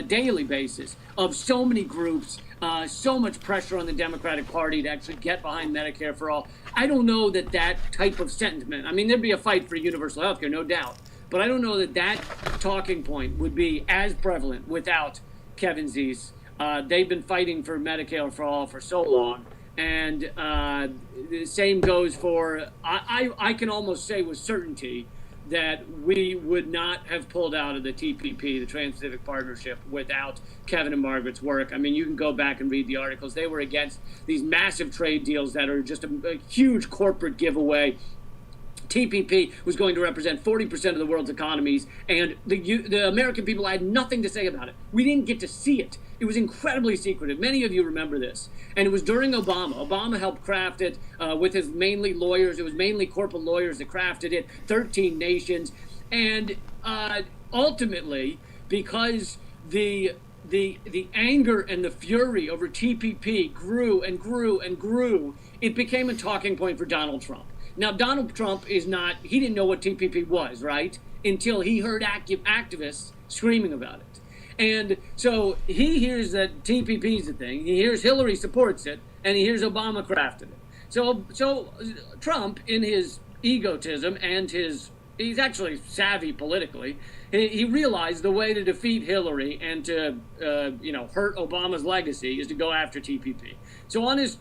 S5: daily basis, of so many groups, so much pressure on the Democratic Party to actually get behind Medicare for all. I don't know that type of sentiment, I mean, there'd be a fight for universal health care, no doubt, but I don't know that talking point would be as prevalent without Kevin Zeese. They've been fighting for Medicare for all for so long. And the same goes for, I can almost say with certainty that we would not have pulled out of the TPP, the Trans-Pacific Partnership, without Kevin and Margaret's work. I mean, you can go back and read the articles. They were against these massive trade deals that are just a huge corporate giveaway. TPP was going to represent 40% of the world's economies, and the American people had nothing to say about it. We didn't get to see it. It was incredibly secretive. Many of you remember this. And it was during Obama. Obama helped craft it with his mainly lawyers. It was mainly corporate lawyers that crafted it, 13 nations. And ultimately, because the anger and the fury over TPP grew and grew and grew, it became a talking point for Donald Trump. Now, Donald Trump he didn't know what TPP was, right? Until he heard activists screaming about it. And so he hears that TPP is a thing, he hears Hillary supports it, and he hears Obama crafted it. So Trump, in his egotism and he's actually savvy politically, he realized the way to defeat Hillary and to hurt Obama's legacy is to go after TPP. So on his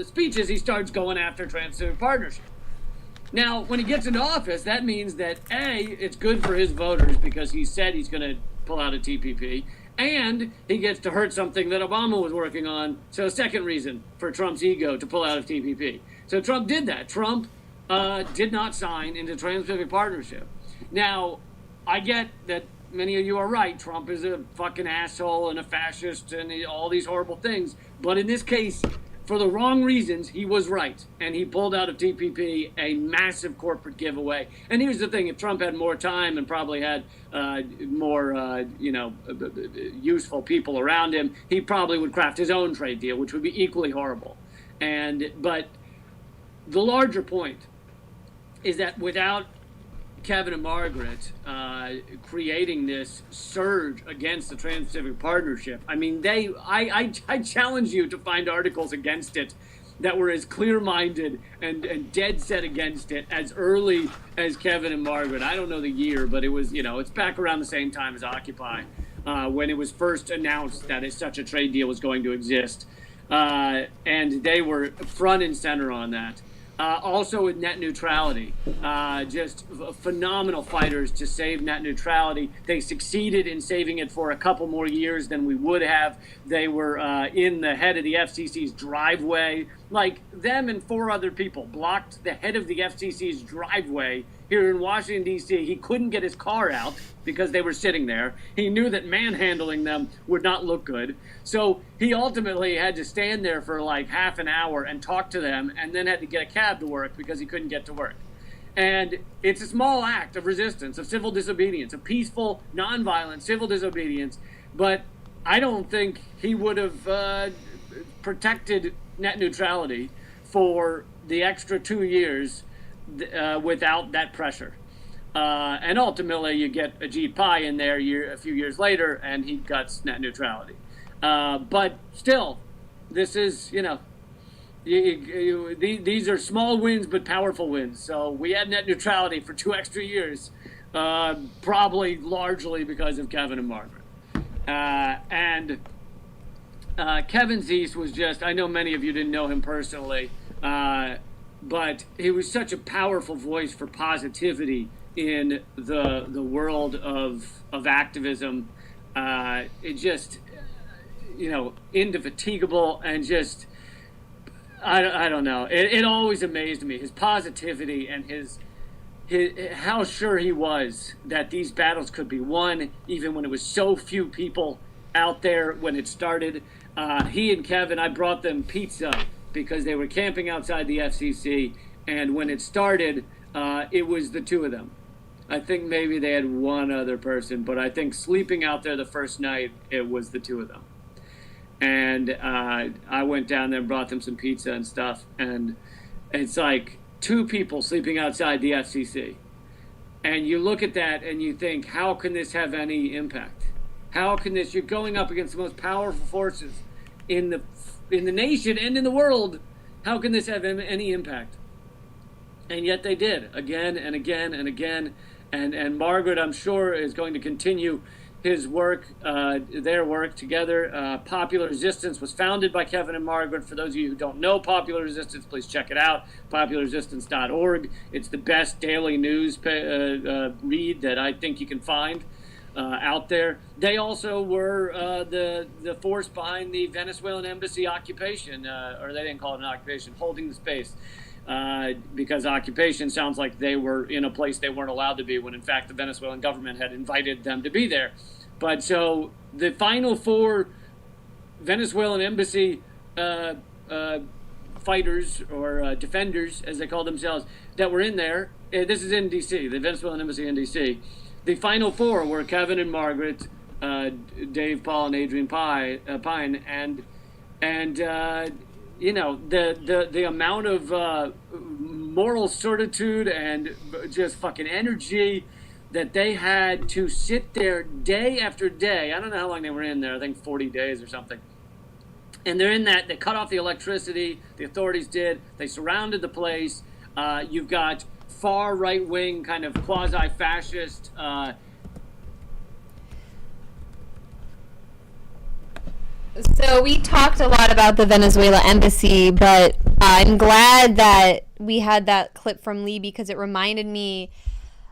S5: speeches, he starts going after Trans-Pacific Partnership. Now, when he gets into office, that means that A, it's good for his voters because he said he's going to pull out of TPP, and he gets to hurt something that Obama was working on. So second reason for Trump's ego to pull out of TPP. So Trump did that. Trump did not sign into Trans-Pacific Partnership. Now, I get that many of you are right. Trump is a fucking asshole and a fascist and all these horrible things. But in this case, for the wrong reasons, he was right. And he pulled out of TPP, a massive corporate giveaway. And here's the thing. If Trump had more time and probably had more, useful people around him, he probably would craft his own trade deal, which would be equally horrible. But the larger point is that without Kevin and Margaret creating this surge against the Trans-Pacific Partnership, I mean, I challenge you to find articles against it that were as clear-minded and dead set against it as early as Kevin and Margaret. I don't know the year, but it was, it's back around the same time as Occupy, when it was first announced that such a trade deal was going to exist. And they were front and center on that. Also with net neutrality, just phenomenal fighters to save net neutrality. They succeeded in saving it for a couple more years than we would have. They were in the head of the FCC's driveway. Like, them and 4 other people blocked the head of the FCC's driveway here in Washington, D.C. He couldn't get his car out because they were sitting there. He knew that manhandling them would not look good. So he ultimately had to stand there for like half an hour and talk to them, and then had to get a cab to work because he couldn't get to work. And it's a small act of resistance, of civil disobedience, of peaceful, nonviolent civil disobedience. But I don't think he would have protected net neutrality for the extra 2 years without that pressure. And ultimately, you get Ajit Pai in there a few years later, and he guts net neutrality. But still, this is, these are small wins but powerful wins. So we had net neutrality for 2 extra years, probably largely because of Kevin and Margaret. And Kevin Zeese was just, I know many of you didn't know him personally, but he was such a powerful voice for positivity in the world of activism. It just, indefatigable, and just, I don't know. It always amazed me, his positivity and his how sure he was that these battles could be won, even when it was so few people out there when it started. He and Kevin, I brought them pizza because they were camping outside the FCC, and when it started, it was the 2 of them. I think maybe they had 1 other person, but I think sleeping out there the first night, it was the 2 of them. And I went down there and brought them some pizza and stuff, and it's like 2 people sleeping outside the FCC. And you look at that and you think, how can this have any impact? How can this, you're going up against the most powerful forces in the nation and in the world. How can this have any impact? And yet they did, again and again and again. And Margaret, I'm sure, is going to continue his work, their work together. Popular Resistance was founded by Kevin and Margaret. For those of you who don't know Popular Resistance, please check it out, popularresistance.org. It's the best daily news read that I think you can find out there. They also were the force behind the Venezuelan embassy occupation, or they didn't call it an occupation, holding the space. Because occupation sounds like they were in a place they weren't allowed to be, when in fact the Venezuelan government had invited them to be there. But so the final 4 Venezuelan embassy fighters, or defenders, as they call themselves, that were in there, this is in D.C., the Venezuelan embassy in D.C., the final 4 were Kevin and Margaret, Dave, Paul, and Adrian Pine, and the amount of moral certitude and just fucking energy that they had to sit there day after day. I don't know how long they were in there. I think 40 days or something. And they're in that. They cut off the electricity. The authorities did. They surrounded the place. You've got far right-wing kind of quasi-fascist
S1: So we talked a lot about the Venezuela embassy, but I'm glad that we had that clip from Lee, because it reminded me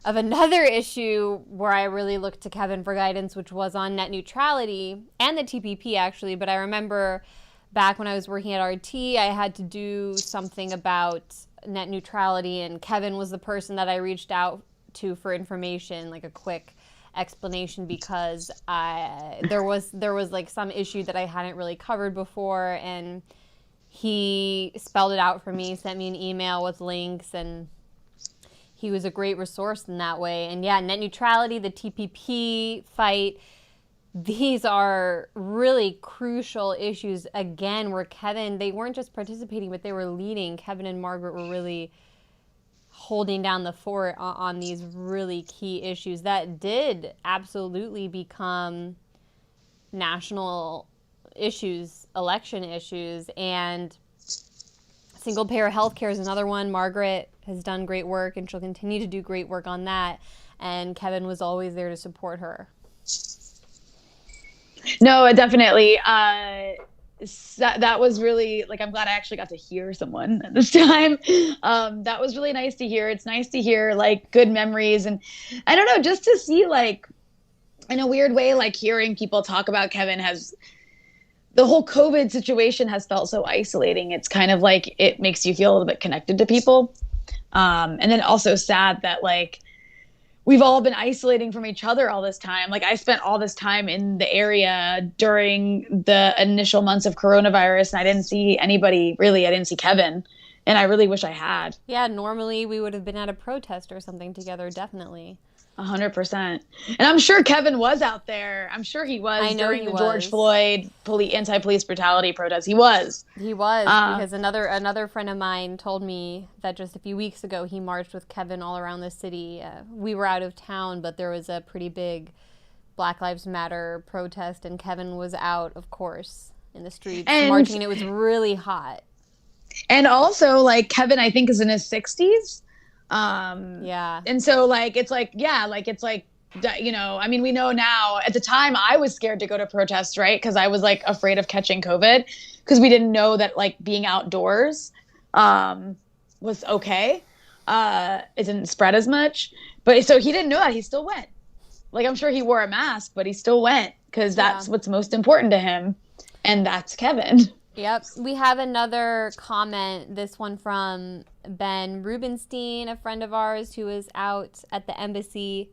S1: of another issue where I really looked to Kevin for guidance, which was on net neutrality and the TPP, actually. But I remember back when I was working at RT, I had to do something about net neutrality, and Kevin was the person that I reached out to for information, like a quick explanation, because there was like some issue that I hadn't really covered before, and he spelled it out for me, sent me an email with links, and he was a great resource in that way. And yeah, net neutrality, the TPP fight, these are really crucial issues, again, where Kevin, they weren't just participating, but they were leading. Kevin and Margaret were really holding down the fort on these really key issues that did absolutely become national issues, election issues. And single-payer healthcare is another one. Margaret has done great work, and she'll continue to do great work on that. And Kevin was always there to support her.
S2: No, definitely. that was really like, I'm glad I actually got to hear someone at this time. That was really nice to hear. It's nice to hear like good memories, and I don't know, just to see like in a weird way, like hearing people talk about Kevin has, the whole COVID situation has felt so isolating. It's kind of like it makes you feel a little bit connected to people. And then also sad that like we've all been isolating from each other all this time. Like I spent all this time in the area during the initial months of coronavirus, and I didn't see anybody really. I didn't see Kevin, and I really wish I had.
S1: Yeah, normally we would have been at a protest or something together, definitely.
S2: 100%. And I'm sure Kevin was out there. I'm sure he was during the George Floyd anti-police brutality protest. He was.
S1: He was, because another friend of mine told me that just a few weeks ago he marched with Kevin all around the city. We were out of town, but there was a pretty big Black Lives Matter protest, and Kevin was out, of course, in the streets marching, and it was really hot.
S2: And also, like, Kevin, I think, is in his 60s.
S1: Yeah.
S2: And so like, it's like, yeah, like, it's like, you know, I mean, we know now. At the time I was scared to go to protests, right? Because I was like afraid of catching COVID, because we didn't know that like being outdoors was okay. It didn't spread as much. But so he didn't know that. He still went. Like, I'm sure he wore a mask, but he still went, because that's what's most important to him. And that's Kevin.
S1: Yep. We have another comment, this one from Ben Rubenstein, a friend of ours who was out at the embassy.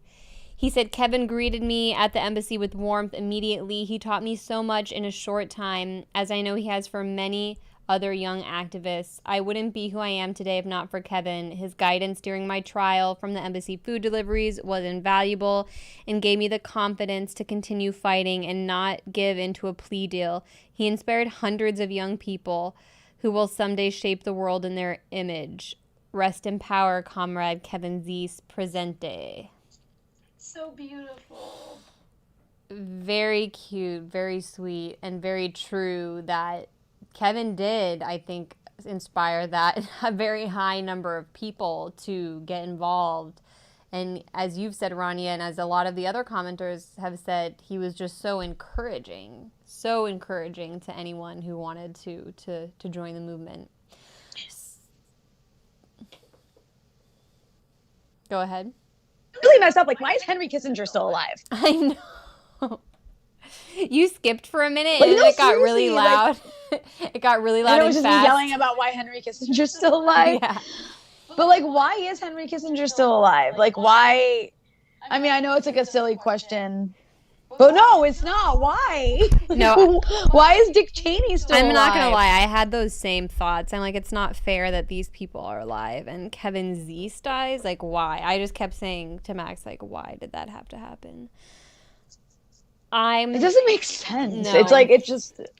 S1: He said, Kevin greeted me at the embassy with warmth immediately. He taught me so much in a short time, as I know he has for many other young activists. I wouldn't be who I am today if not for Kevin. His guidance during my trial from the embassy food deliveries was invaluable and gave me the confidence to continue fighting and not give into a plea deal. He inspired hundreds of young people who will someday shape the world in their image. Rest in power, Comrade Kevin Zeese, presente.
S2: So beautiful.
S1: Very cute, very sweet, and very true that Kevin did, I think, inspire that a very high number of people to get involved. And as you've said, Rania, and as a lot of the other commenters have said, he was just so encouraging to anyone who wanted to join the movement. Go ahead.
S2: Really messed up. Like, why is Henry Kissinger still alive?
S1: I know. You skipped for a minute, and it got really loud. Like, it got really loud and
S2: it was just
S1: fast.
S2: me yelling about why Henry Kissinger's still alive.
S1: Yeah.
S2: But, like, why is Henry Kissinger still alive? Like, why? I mean, I know it's, like, a silly question. But no, it's not. Why?
S1: No.
S2: Why is Dick Cheney still alive?
S1: I'm not going to lie. I had those same thoughts. I'm like, it's not fair that these people are alive and Kevin Zeese dies. Like, why? I just kept saying to Max, like, why did that have to happen? It
S2: doesn't make sense.
S1: No.
S2: It's like, it doesn't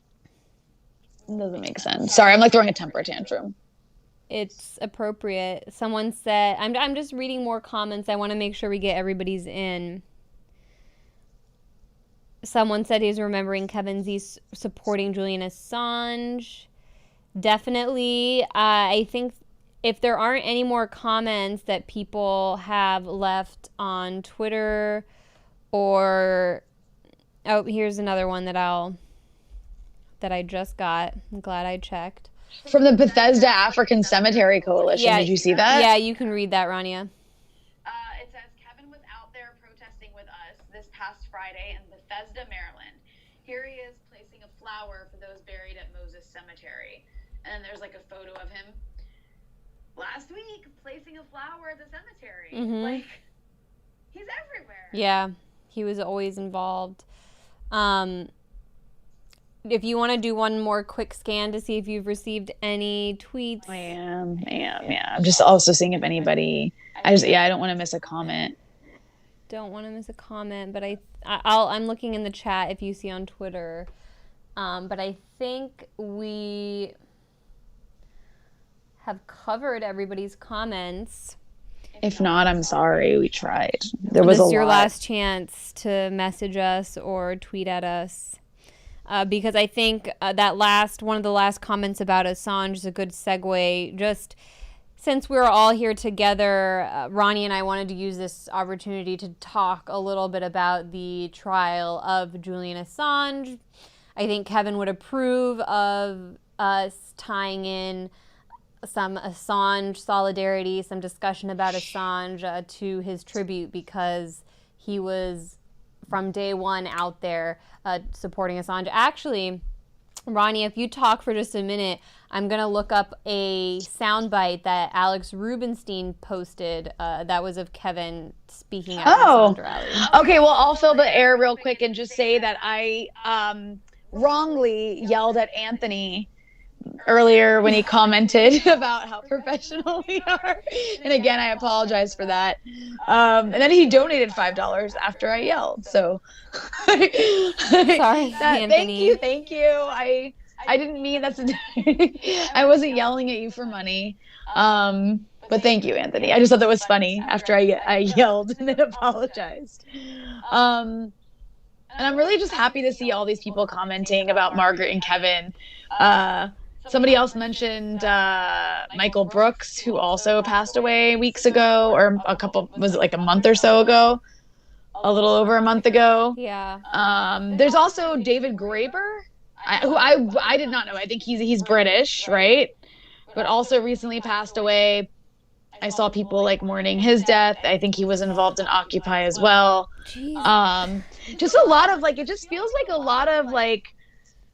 S2: make sense. Sorry, I'm like throwing a temper tantrum.
S1: It's appropriate. Someone said, I'm just reading more comments. I want to make sure we get everybody's in. Someone said he's remembering Kevin Zeese supporting Julian Assange. Definitely. I think if there aren't any more comments that people have left on Twitter or... Oh, here's another one that I just got. I'm glad I checked.
S2: From the Bethesda African Cemetery Coalition.
S1: Yeah,
S2: did you see that?
S1: Yeah, you can read that, Rania.
S2: It says, Kevin was out there protesting with us this past Friday in Bethesda, Maryland. Here he is placing a flower for those buried at Moses Cemetery. And then there's like a photo of him last week placing a flower at the cemetery.
S1: Mm-hmm.
S2: Like, he's everywhere.
S1: Yeah, he was always involved. If you want to do one more quick scan to see if you've received any tweets.
S2: I am. I'm just also seeing if anybody, I don't want to miss a comment.
S1: Don't want to miss a comment, but I'm looking in the chat if you see on Twitter. But I think we have covered everybody's comments.
S2: If not, I'm sorry. We tried. There was a lot. This is
S1: your last chance to message us or tweet at us. Because I think one of the last comments about Assange is a good segue. Just since we're all here together, Ronnie and I wanted to use this opportunity to talk a little bit about the trial of Julian Assange. I think Kevin would approve of us tying in some Assange solidarity, some discussion about Assange to his tribute, because he was from day one out there supporting Assange. Actually, Rania, if you talk for just a minute, I'm going to look up a soundbite that Alex Rubinstein posted that was of Kevin speaking at the Assange rally.
S2: Okay, well, I'll fill the air real quick and just say that I wrongly yelled at Anthony earlier when he commented about how professional we are. And again, I apologize for that. And then he donated $5 after I yelled. So
S1: sorry, Anthony.
S2: Thank you. I didn't mean I wasn't yelling at you for money. But thank you, Anthony. I just thought that was funny after I yelled and then apologized. And I'm really just happy to see all these people commenting about Margaret and Kevin. Somebody else mentioned Michael Brooks, who also passed away weeks ago, or was it like a month or so ago? A little over a month ago.
S1: Yeah.
S2: There's also David Graeber, who I did not know. I think he's British, right? But also recently passed away. I saw people like mourning his death. I think he was involved in Occupy as well. Just a lot of like, it just feels like a lot of like,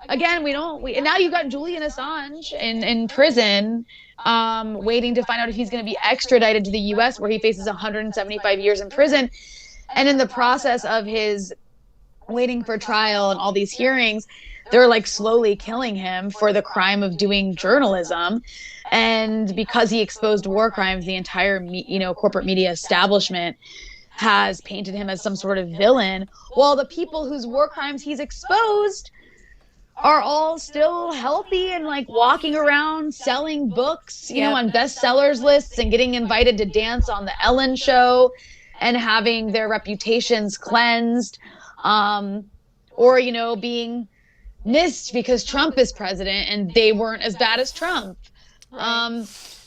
S2: again, and now you've got Julian Assange in prison, waiting to find out if he's going to be extradited to the U.S., where he faces 175 years in prison. And in the process of his waiting for trial and all these hearings, they're like slowly killing him for the crime of doing journalism. And because he exposed war crimes, the entire, corporate media establishment has painted him as some sort of villain, while the people whose war crimes he's exposed are all still healthy and like walking around selling books, on bestsellers lists and getting invited to dance on the Ellen show and having their reputations cleansed, or, being missed because Trump is president and they weren't as bad as Trump.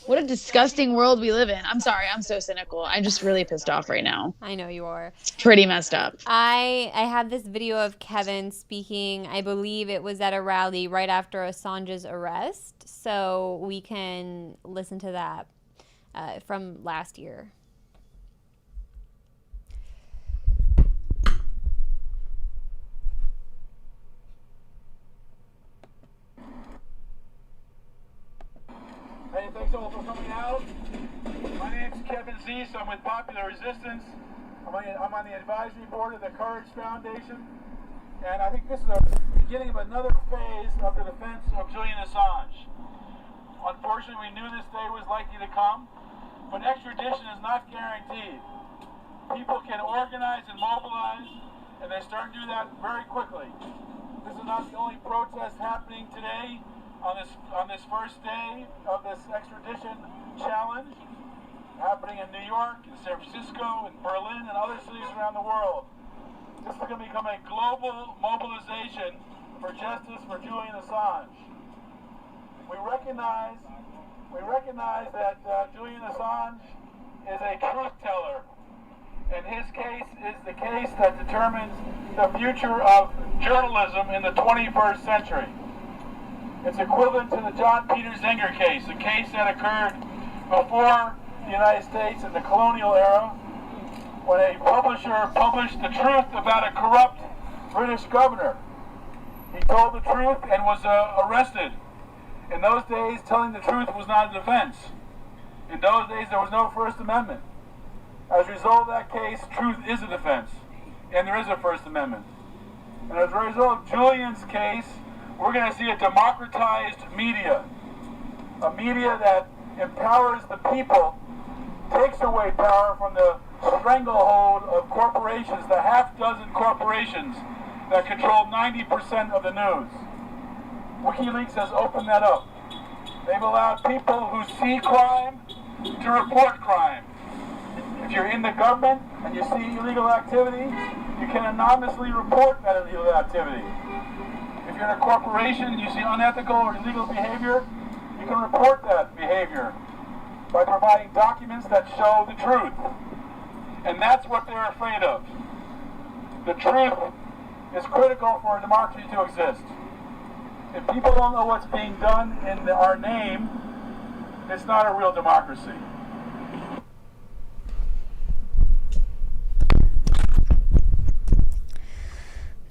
S2: What a disgusting world we live in. I'm sorry, I'm so cynical. I'm just really pissed off right now.
S1: I know you are.
S2: It's pretty messed up.
S1: I have this video of Kevin speaking, I believe it was at a rally right after Assange's arrest, so we can listen to that from last year.
S6: Hey, thanks all for coming out. My name's Kevin Zeese. I'm with Popular Resistance. I'm on the advisory board of the Courage Foundation. And I think this is the beginning of another phase of the defense of Julian Assange. Unfortunately, we knew this day was likely to come, but extradition is not guaranteed. People can organize and mobilize, and they're starting to do that very quickly. This is not the only protest happening today. On this first day of this extradition challenge, happening in New York, in San Francisco, in Berlin, and other cities around the world. This is going to become a global mobilization for justice for Julian Assange. We recognize that Julian Assange is a truth teller, and his case is the case that determines the future of journalism in the 21st century. It's equivalent to the John Peter Zenger case, a case that occurred before the United States in the colonial era, when a publisher published the truth about a corrupt British governor. He told the truth and was arrested. In those days, telling the truth was not a defense. In those days, there was no First Amendment. As a result of that case, truth is a defense, and there is a First Amendment. And as a result of Julian's case, we're going to see a democratized media, a media that empowers the people, takes away power from the stranglehold of corporations, the half-dozen corporations that control 90% of the news. WikiLeaks has opened that up. They've allowed people who see crime to report crime. If you're in the government and you see illegal activity, you can anonymously report that illegal activity. If you're in a corporation and you see unethical or illegal behavior, you can report that behavior by providing documents that show the truth. And that's what they're afraid of. The truth is critical for a democracy to exist. If people don't know what's being done in our name, it's not a real democracy.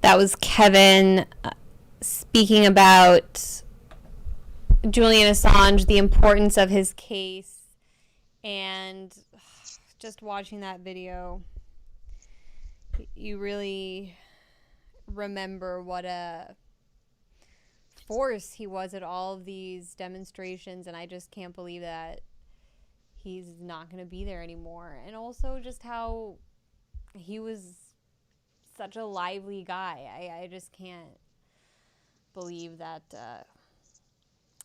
S1: That was Kevin speaking about Julian Assange, the importance of his case, and just watching that video, you really remember what a force he was at all of these demonstrations, and I just can't believe that he's not going to be there anymore. And also just how he was such a lively guy. I just can't believe that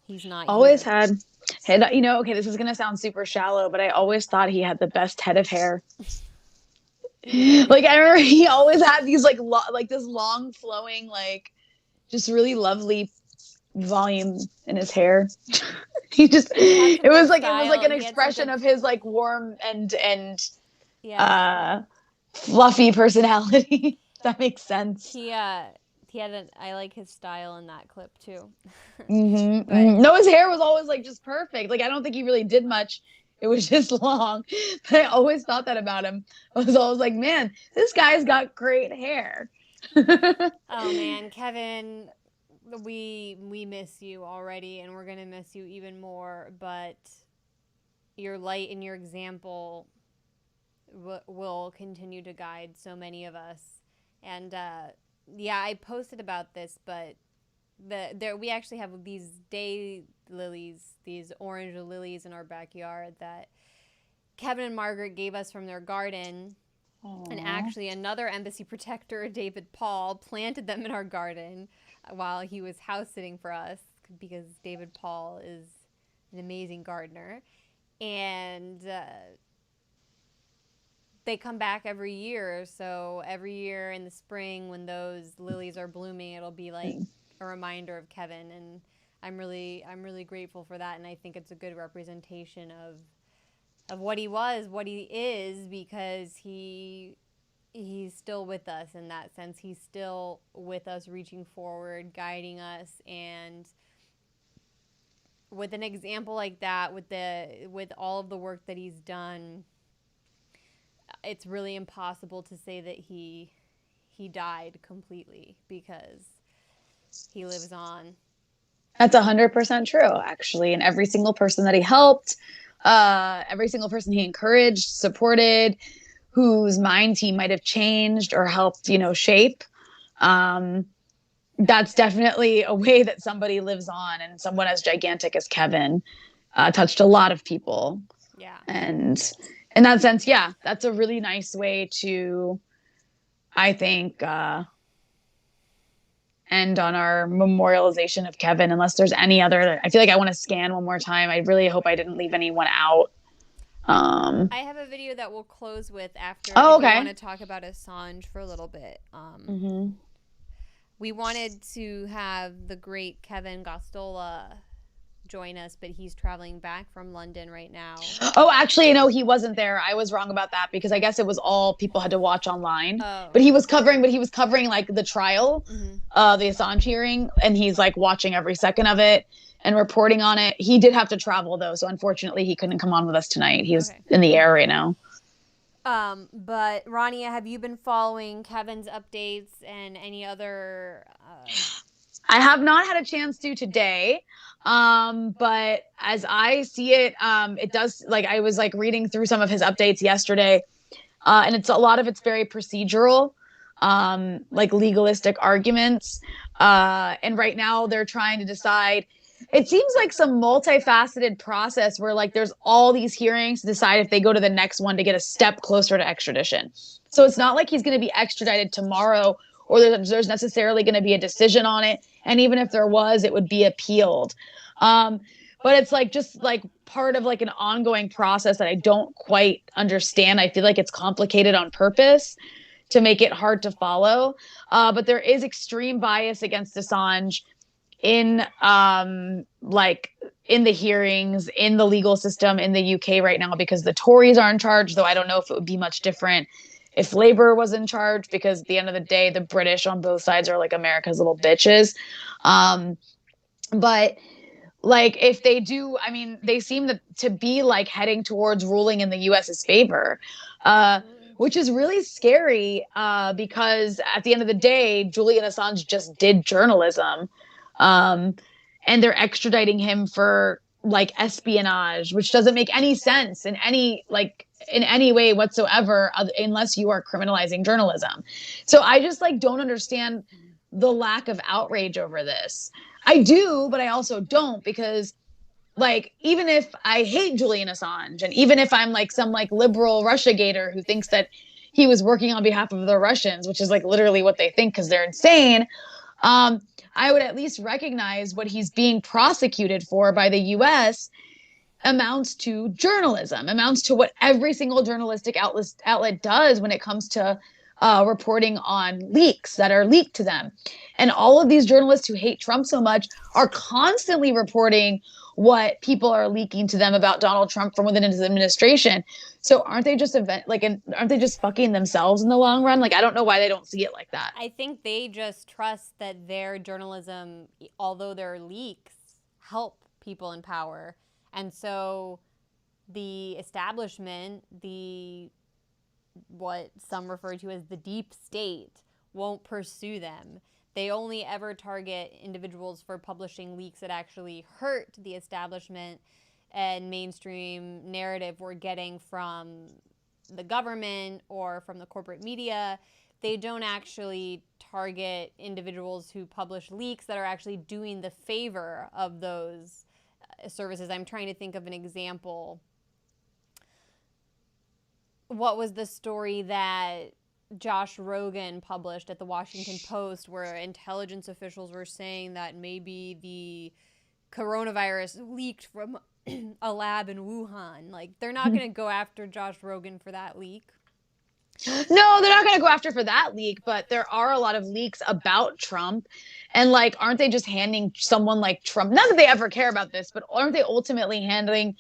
S1: he's not
S2: Always
S1: here.
S2: had, you know, okay, this is going to sound super shallow, but I always thought he had the best head of hair. Like, I remember he always had these, like, this long flowing, like, just really lovely volume in his hair. It was like an expression of his, like, warm and fluffy personality. That makes sense.
S1: He had I like his style in that clip too.
S2: No, his hair was always, like, just perfect. Like, I don't think he really did much. It was just long. But I always thought that about him. I was always like, man, this guy's got great hair.
S1: Oh man, Kevin, we miss you already, and we're gonna miss you even more. But your light and your example will continue to guide so many of us. And yeah, I posted about this, but we actually have these day lilies, these orange lilies in our backyard that Kevin and Margaret gave us from their garden. Aww. And actually another embassy protector, David Paul, planted them in our garden while he was house sitting for us, because David Paul is an amazing gardener. And they come back every year. So every year in the spring when those lilies are blooming, it'll be like a reminder of Kevin. And I'm really grateful for that. And I think it's a good representation of what he was, what he is, because he's still with us in that sense. He's still with us, reaching forward, guiding us. And with an example like that, with all of the work that he's done, it's really impossible to say that he died completely, because he lives on.
S2: That's 100% true, actually. And every single person that he helped, every single person he encouraged, supported, whose minds he might have changed or helped, shape, that's definitely a way that somebody lives on. And someone as gigantic as Kevin touched a lot of people.
S1: Yeah.
S2: And in that sense, yeah, that's a really nice way to, I think, end on our memorialization of Kevin, unless there's any other. I feel like I want to scan one more time. I really hope I didn't leave anyone out.
S1: I have a video that we'll close with after.
S2: Oh,
S1: okay.
S2: Okay.
S1: We want to talk about Assange for a little bit. We wanted to have the great Kevin Gostola join us, but he's traveling back from London right now.
S2: Oh, actually, no, he wasn't there. I was wrong about that, because I guess it was all people had to watch online.
S1: Oh.
S2: But he was covering like the trial, the Assange hearing, and he's like watching every second of it and reporting on it. He did have to travel though, so unfortunately he couldn't come on with us tonight. He's in the air right now.
S1: But Rania, have you been following Kevin's updates and any other?
S2: I have not had a chance to today. But as I see it, it does, like, I was like reading through some of his updates yesterday, and a lot of it's very procedural, like legalistic arguments. And right now they're trying to decide. It seems like some multifaceted process where, like, there's all these hearings to decide if they go to the next one to get a step closer to extradition. So it's not like he's going to be extradited tomorrow, or there's necessarily going to be a decision on it. And even if there was, it would be appealed. But it's like just like part of like an ongoing process that I don't quite understand. I feel like it's complicated on purpose to make it hard to follow. But there is extreme bias against Assange in in the hearings, in the legal system in the UK right now, because the Tories are in charge, though I don't know if it would be much different if Labour was in charge, because at the end of the day, the British on both sides are like America's little bitches. But like if they do, I mean, they seem to be like heading towards ruling in the US's favor, which is really scary because at the end of the day, Julian Assange just did journalism, and they're extraditing him for like espionage, which doesn't make any sense in any way whatsoever, unless you are criminalizing journalism. So I just like don't understand the lack of outrage over this. I do, but I also don't, because like even if I hate Julian Assange, and even if I'm like some like liberal Russiagator who thinks that he was working on behalf of the Russians, which is like literally what they think because they're insane, I would at least recognize what he's being prosecuted for by the US amounts to journalism, amounts to what every single journalistic outlet does when it comes to reporting on leaks that are leaked to them. And all of these journalists who hate Trump so much are constantly reporting what people are leaking to them about Donald Trump from within his administration. So aren't they just aren't they just fucking themselves in the long run? Like, I don't know why they don't see it like that.
S1: I think they just trust that their journalism, although they're leaks, help people in power. And so the establishment, what some refer to as the deep state, won't pursue them. They only ever target individuals for publishing leaks that actually hurt the establishment and mainstream narrative we're getting from the government or from the corporate media. They don't actually target individuals who publish leaks that are actually doing the favor of those services. I'm trying to think of an example. What was the story that Josh Rogan published at the Washington Post where intelligence officials were saying that maybe the coronavirus leaked from a lab in Wuhan? Like, they're not going to go after Josh Rogan for that leak.
S2: No, they're not going to go after for that leak, but there are a lot of leaks about Trump. And like, aren't they just handing someone like Trump, not that they ever care about this, but aren't they ultimately handing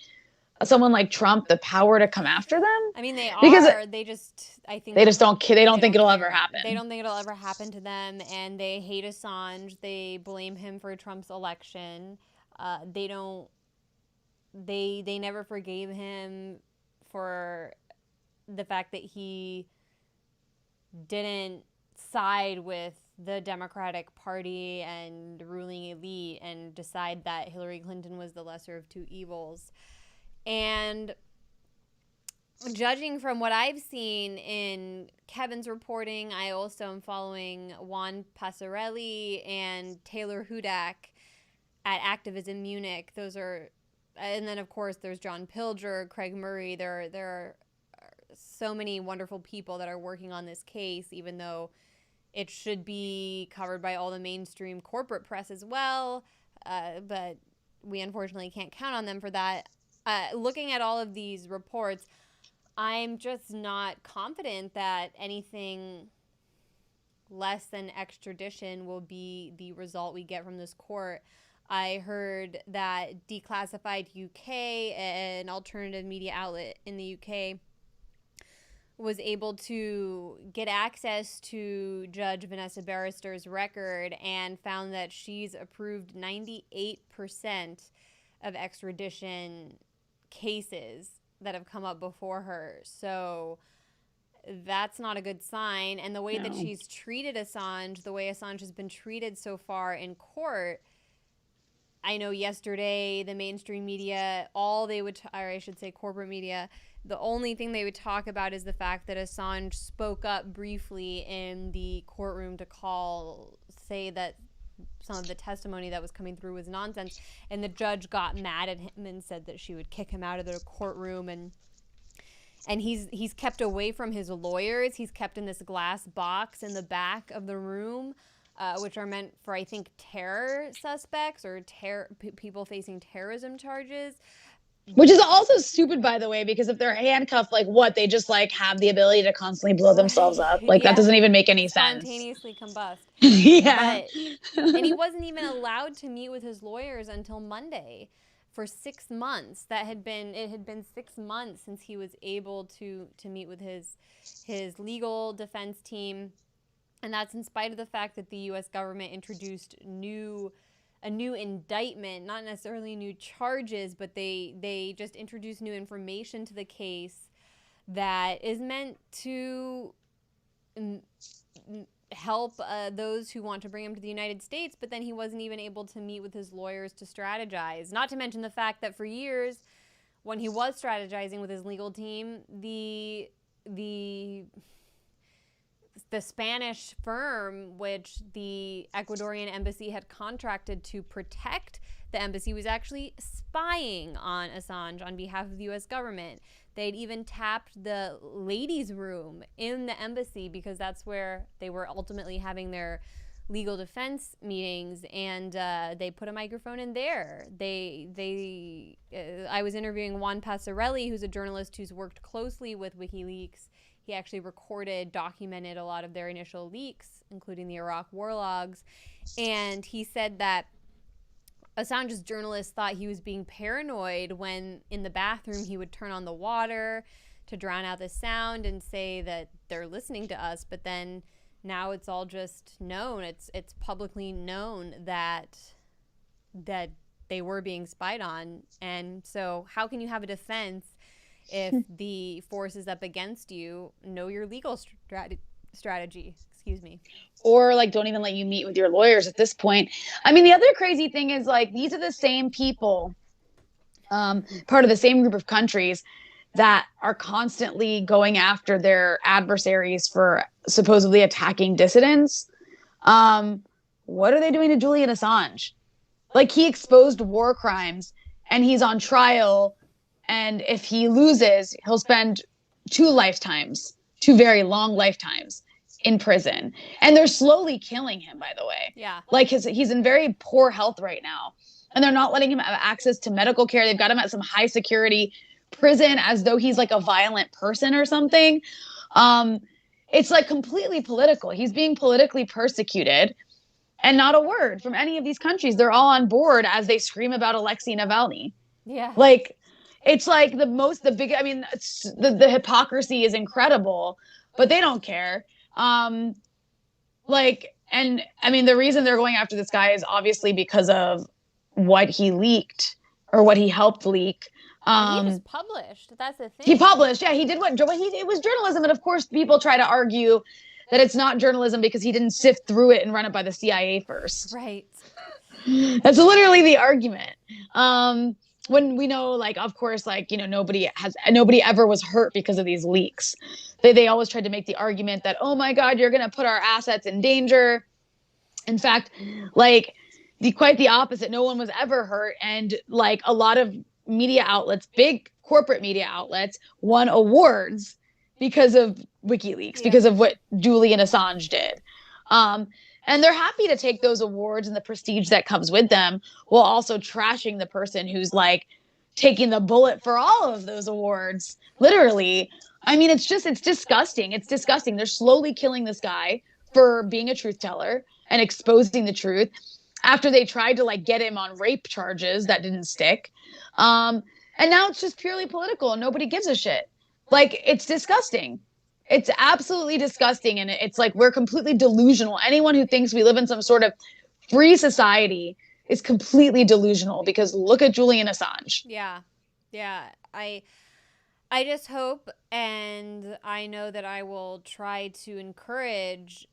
S2: someone like Trump the power to come after them?
S1: I mean, they are.
S2: Because
S1: I think
S2: they just don't think it'll ever happen.
S1: They don't think it'll ever happen to them, and they hate Assange. They blame him for Trump's election. They never forgave him for the fact that he didn't side with the Democratic Party and ruling elite and decide that Hillary Clinton was the lesser of two evils. And judging from what I've seen in Kevin's reporting, I also am following Juan Passarelli and Taylor Hudak at Activism Munich. Those are, and then of course there's John Pilger, Craig Murray. There are so many wonderful people that are working on this case, even though it should be covered by all the mainstream corporate press as well. But we unfortunately can't count on them for that. Looking at all of these reports, I'm just not confident that anything less than extradition will be the result we get from this court. I heard that Declassified UK, an alternative media outlet in the UK, was able to get access to Judge Vanessa Barrister's record and found that she's approved 98% of extradition cases that have come up before her. So that's not a good sign. And the way that she's treated Assange, the way Assange has been treated so far in court, I know yesterday the mainstream media, all they would, or I should say corporate media, the only thing they would talk about is the fact that Assange spoke up briefly in the courtroom to say that some of the testimony that was coming through was nonsense, and the judge got mad at him and said that she would kick him out of the courtroom, and he's kept away from his lawyers. He's kept in this glass box in the back of the room, which are meant for, I think, terror suspects or people facing terrorism charges.
S2: Which is also stupid, by the way, because if they're handcuffed, like what, they just like have the ability to constantly blow themselves up. Like that doesn't even make any sense.
S1: Spontaneously combust.
S2: Yeah.
S1: And he wasn't even allowed to meet with his lawyers until Monday for 6 months. It had been 6 months since he was able to meet with his legal defense team. And that's in spite of the fact that the U.S. government introduced new a new indictment, not necessarily new charges, but they just introduced new information to the case that is meant to help those who want to bring him to the United States, but then he wasn't even able to meet with his lawyers to strategize. Not to mention the fact that for years, when he was strategizing with his legal team, the Spanish firm, which the Ecuadorian embassy had contracted to protect the embassy, was actually spying on Assange on behalf of the U.S. government. They'd even tapped the ladies' room in the embassy because that's where they were ultimately having their legal defense meetings, and they put a microphone in there. I was interviewing Juan Passarelli, who's a journalist who's worked closely with WikiLeaks. He actually recorded, documented a lot of their initial leaks, including the Iraq war logs, and he said that Assange's journalists thought he was being paranoid when in the bathroom he would turn on the water to drown out the sound and say that they're listening to us, but then now it's all just known. It's publicly known that they were being spied on. And so how can you have a defense if the forces up against you know your legal strategy? Excuse me.
S2: Or like don't even let you meet with your lawyers at this point. I mean, the other crazy thing is like these are the same people, part of the same group of countries that are constantly going after their adversaries for supposedly attacking dissidents. What are they doing to Julian Assange? Like, he exposed war crimes and he's on trial, and if he loses, he'll spend 2 very long lifetimes in prison. And they're slowly killing him, by the way.
S1: Yeah.
S2: Like, he's in very poor health right now, and they're not letting him have access to medical care. They've got him at some high security prison as though he's like a violent person or something. It's like completely political. He's being politically persecuted, and not a word from any of these countries. They're all on board as they scream about Alexei Navalny.
S1: Yeah.
S2: Like, it's like the hypocrisy is incredible, but they don't care. And I mean, the reason they're going after this guy is obviously because of what he leaked or what he helped leak.
S1: He was published. That's the thing.
S2: He published. Yeah, he did it was journalism. And of course, people try to argue that it's not journalism because he didn't sift through it and run it by the CIA first.
S1: Right.
S2: That's literally the argument. When we know, like, of course, like, you know, nobody ever was hurt because of these leaks. They always tried to make the argument that, oh my God, you're going to put our assets in danger. In fact, like, quite the opposite. No one was ever hurt. And like a lot of media outlets, big corporate media outlets, won awards because of WikiLeaks, because of what Julian Assange did. And they're happy to take those awards and the prestige that comes with them, while also trashing the person who's like taking the bullet for all of those awards. Literally. I mean, it's disgusting. It's disgusting. They're slowly killing this guy for being a truth teller and exposing the truth after they tried to like get him on rape charges that didn't stick. And now it's just purely political and nobody gives a shit. Like, it's disgusting. It's absolutely disgusting. And it's like, we're completely delusional. Anyone who thinks we live in some sort of free society is completely delusional, because look at Julian Assange.
S1: Yeah. Yeah. I just hope, and I know that I will try to encourage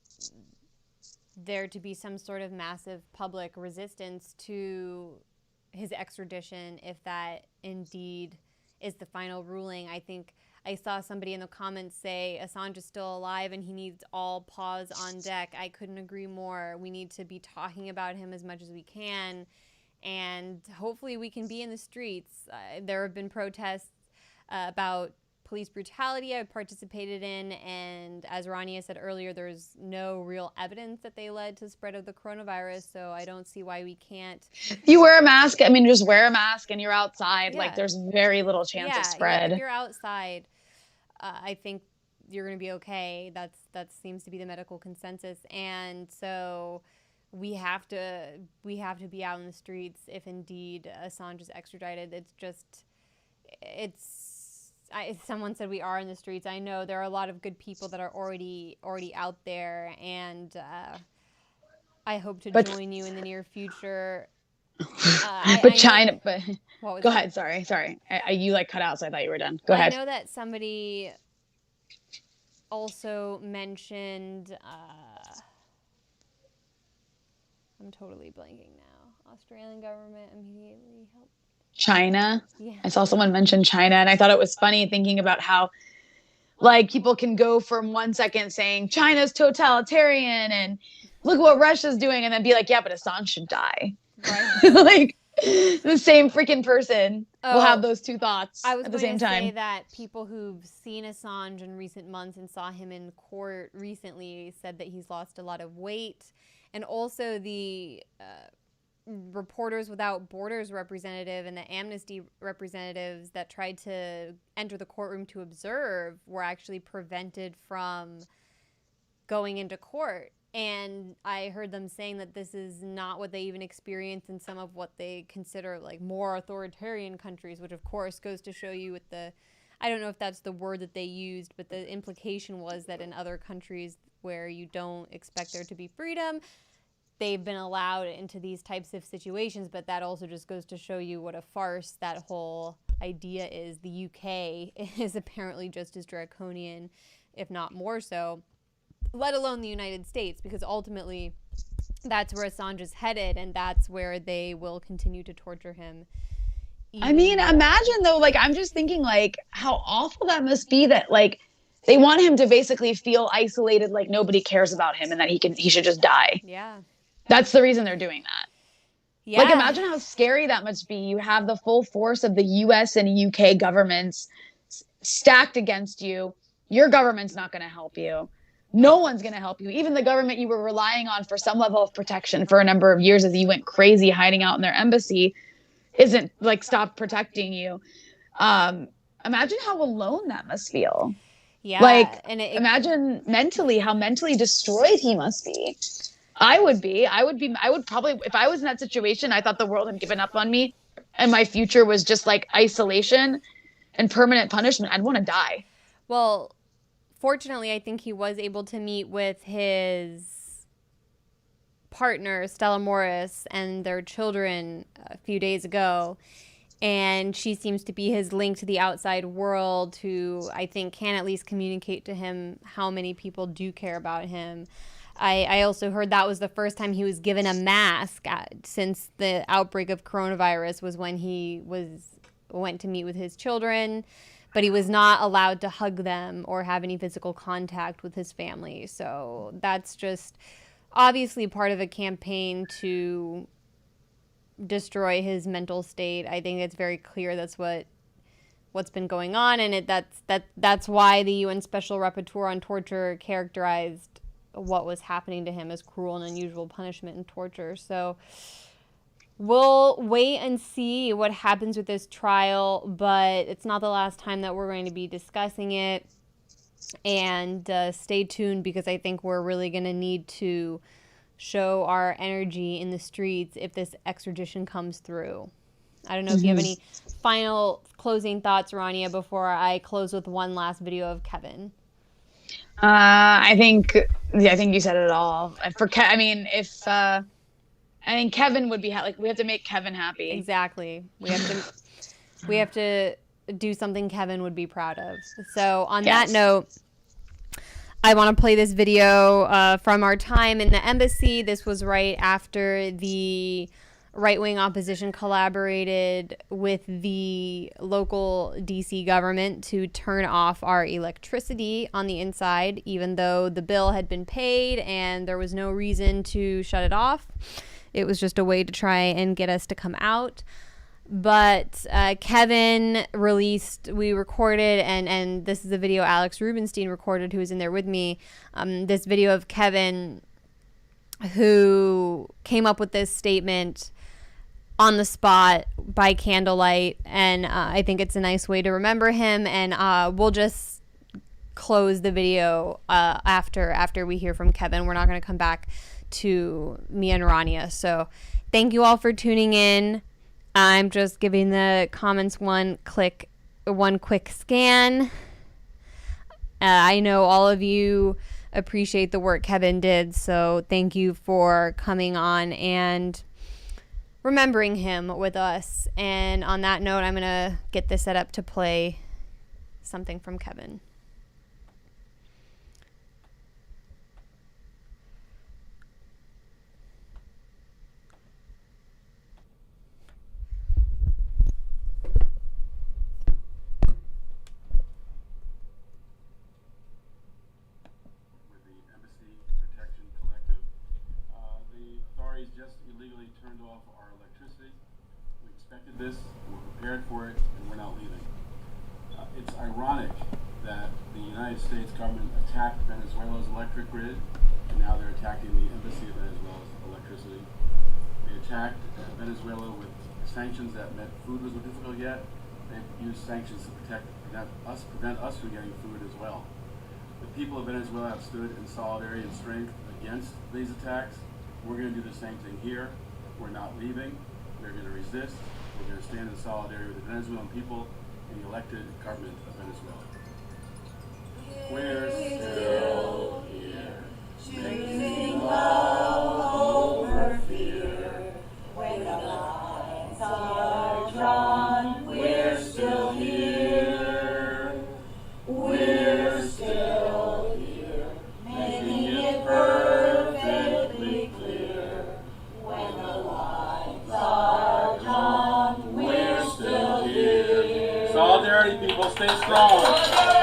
S1: there to be some sort of massive public resistance to his extradition if that indeed is the final ruling. I think I saw somebody in the comments say Assange is still alive and he needs all paws on deck. I couldn't agree more. We need to be talking about him as much as we can, and hopefully we can be in the streets. There have been protests about police brutality I participated in, and as Rania said earlier, there's no real evidence that they led to spread of the coronavirus, so I don't see why we can't.
S2: If you wear a mask, I mean, just wear a mask and you're outside. Yeah. Like, there's very little chance of spread.
S1: Yeah, if you're outside, I think you're going to be okay. That seems to be the medical consensus, and so we have to be out in the streets if indeed Assange is extradited. Someone said we are in the streets. I know there are a lot of good people that are already out there, and I hope to join you in the near future
S2: But
S1: I
S2: China, but
S1: what was
S2: go
S1: that?
S2: ahead. Sorry. You like cut out, so I thought you were done. Go
S1: I
S2: ahead.
S1: know that somebody also mentioned. I'm totally blanking now. Australian government immediately helped.
S2: China.
S1: Yeah.
S2: I saw someone mention China, and I thought it was funny thinking about how, like, people can go from 1 second saying China's totalitarian and look what Russia's doing, and then be like, yeah, but Assange should die.
S1: Right.
S2: Like, the same freaking person will have those two thoughts
S1: I was
S2: at the
S1: going
S2: same
S1: to say
S2: time.
S1: that people who've seen Assange in recent months and saw him in court recently said that he's lost a lot of weight. And also the Reporters Without Borders representative and the Amnesty representatives that tried to enter the courtroom to observe were actually prevented from going into court. And I heard them saying that this is not what they even experience in some of what they consider like more authoritarian countries, which of course goes to show you with the, I don't know if that's the word that they used, but the implication was that in other countries where you don't expect there to be freedom, they've been allowed into these types of situations. But that also just goes to show you what a farce that whole idea is. The UK is apparently just as draconian, if not more so, let alone the United States, because ultimately that's where Assange is headed, and that's where they will continue to torture him.
S2: I mean, imagine though, like, I'm just thinking, like, how awful that must be that, like, they want him to basically feel isolated, like nobody cares about him and that he should just die.
S1: Yeah.
S2: That's the reason they're doing that.
S1: Yeah.
S2: Like, imagine how scary that must be. You have the full force of the US and UK governments stacked against you. Your government's not going to help you. No one's going to help you. Even the government you were relying on for some level of protection for a number of years as you went crazy hiding out in their embassy isn't, like, stopped protecting you. Imagine how alone that must feel.
S1: Yeah.
S2: Like,
S1: and
S2: imagine mentally how mentally destroyed he must be. I would probably, if I was in that situation, I thought the world had given up on me and my future was just like isolation and permanent punishment, I'd want to die.
S1: Well, fortunately, I think he was able to meet with his partner, Stella Morris, and their children a few days ago. And she seems to be his link to the outside world, who I think can at least communicate to him how many people do care about him. I also heard that was the first time he was given a mask since the outbreak of coronavirus was when he went to meet with his children, but he was not allowed to hug them or have any physical contact with his family. So that's just obviously part of a campaign to destroy his mental state. I think it's very clear that's what's been going on, and that's why the UN Special Rapporteur on Torture characterized what was happening to him as cruel and unusual punishment and torture. So we'll wait and see what happens with this trial, but it's not the last time that we're going to be discussing it. And stay tuned, because I think we're really going to need to show our energy in the streets if this extradition comes through. I don't know if you have any final closing thoughts, Rania, before I close with one last video of Kevin.
S2: I think you said it all. I think Kevin would be like, we have to make Kevin happy.
S1: Exactly. We have to do something Kevin would be proud of. So on that note, I want to play this video from our time in the embassy. This was right after the right-wing opposition collaborated with the local DC government to turn off our electricity on the inside, even though the bill had been paid and there was no reason to shut it off. It was just a way to try and get us to come out. But Kevin we recorded, and this is a video Alex Rubenstein recorded, who was in there with me, this video of Kevin, who came up with this statement on the spot by candlelight, and I think it's a nice way to remember him. And we'll just close the video after we hear from Kevin. We're not going to come back to me and Rania. So thank you all for tuning in. I'm just giving the comments one quick scan. I know all of you appreciate the work Kevin did, so thank you for coming on and remembering him with us. And on that note, I'm going to get this set up to play something from Kevin.
S7: Just illegally turned off our electricity. We expected this, we're prepared for it, and we're not leaving. It's ironic that the United States government attacked Venezuela's electric grid, and now they're attacking the embassy of Venezuela's electricity. They attacked Venezuela with sanctions that meant food was difficult yet. They've used sanctions to prevent us from getting food as well. The people of Venezuela have stood in solidarity and strength against these attacks. We're going to do the same thing here. We're not leaving. We're going to resist. We're going to stand in solidarity with the Venezuelan people and the elected government of Venezuela. We're still here, choosing love over fear. When the lines are drawn, we're still here. We're still here, making it perfectly clear. When the lines are drawn, we're still here. Solidarity, people, stay strong.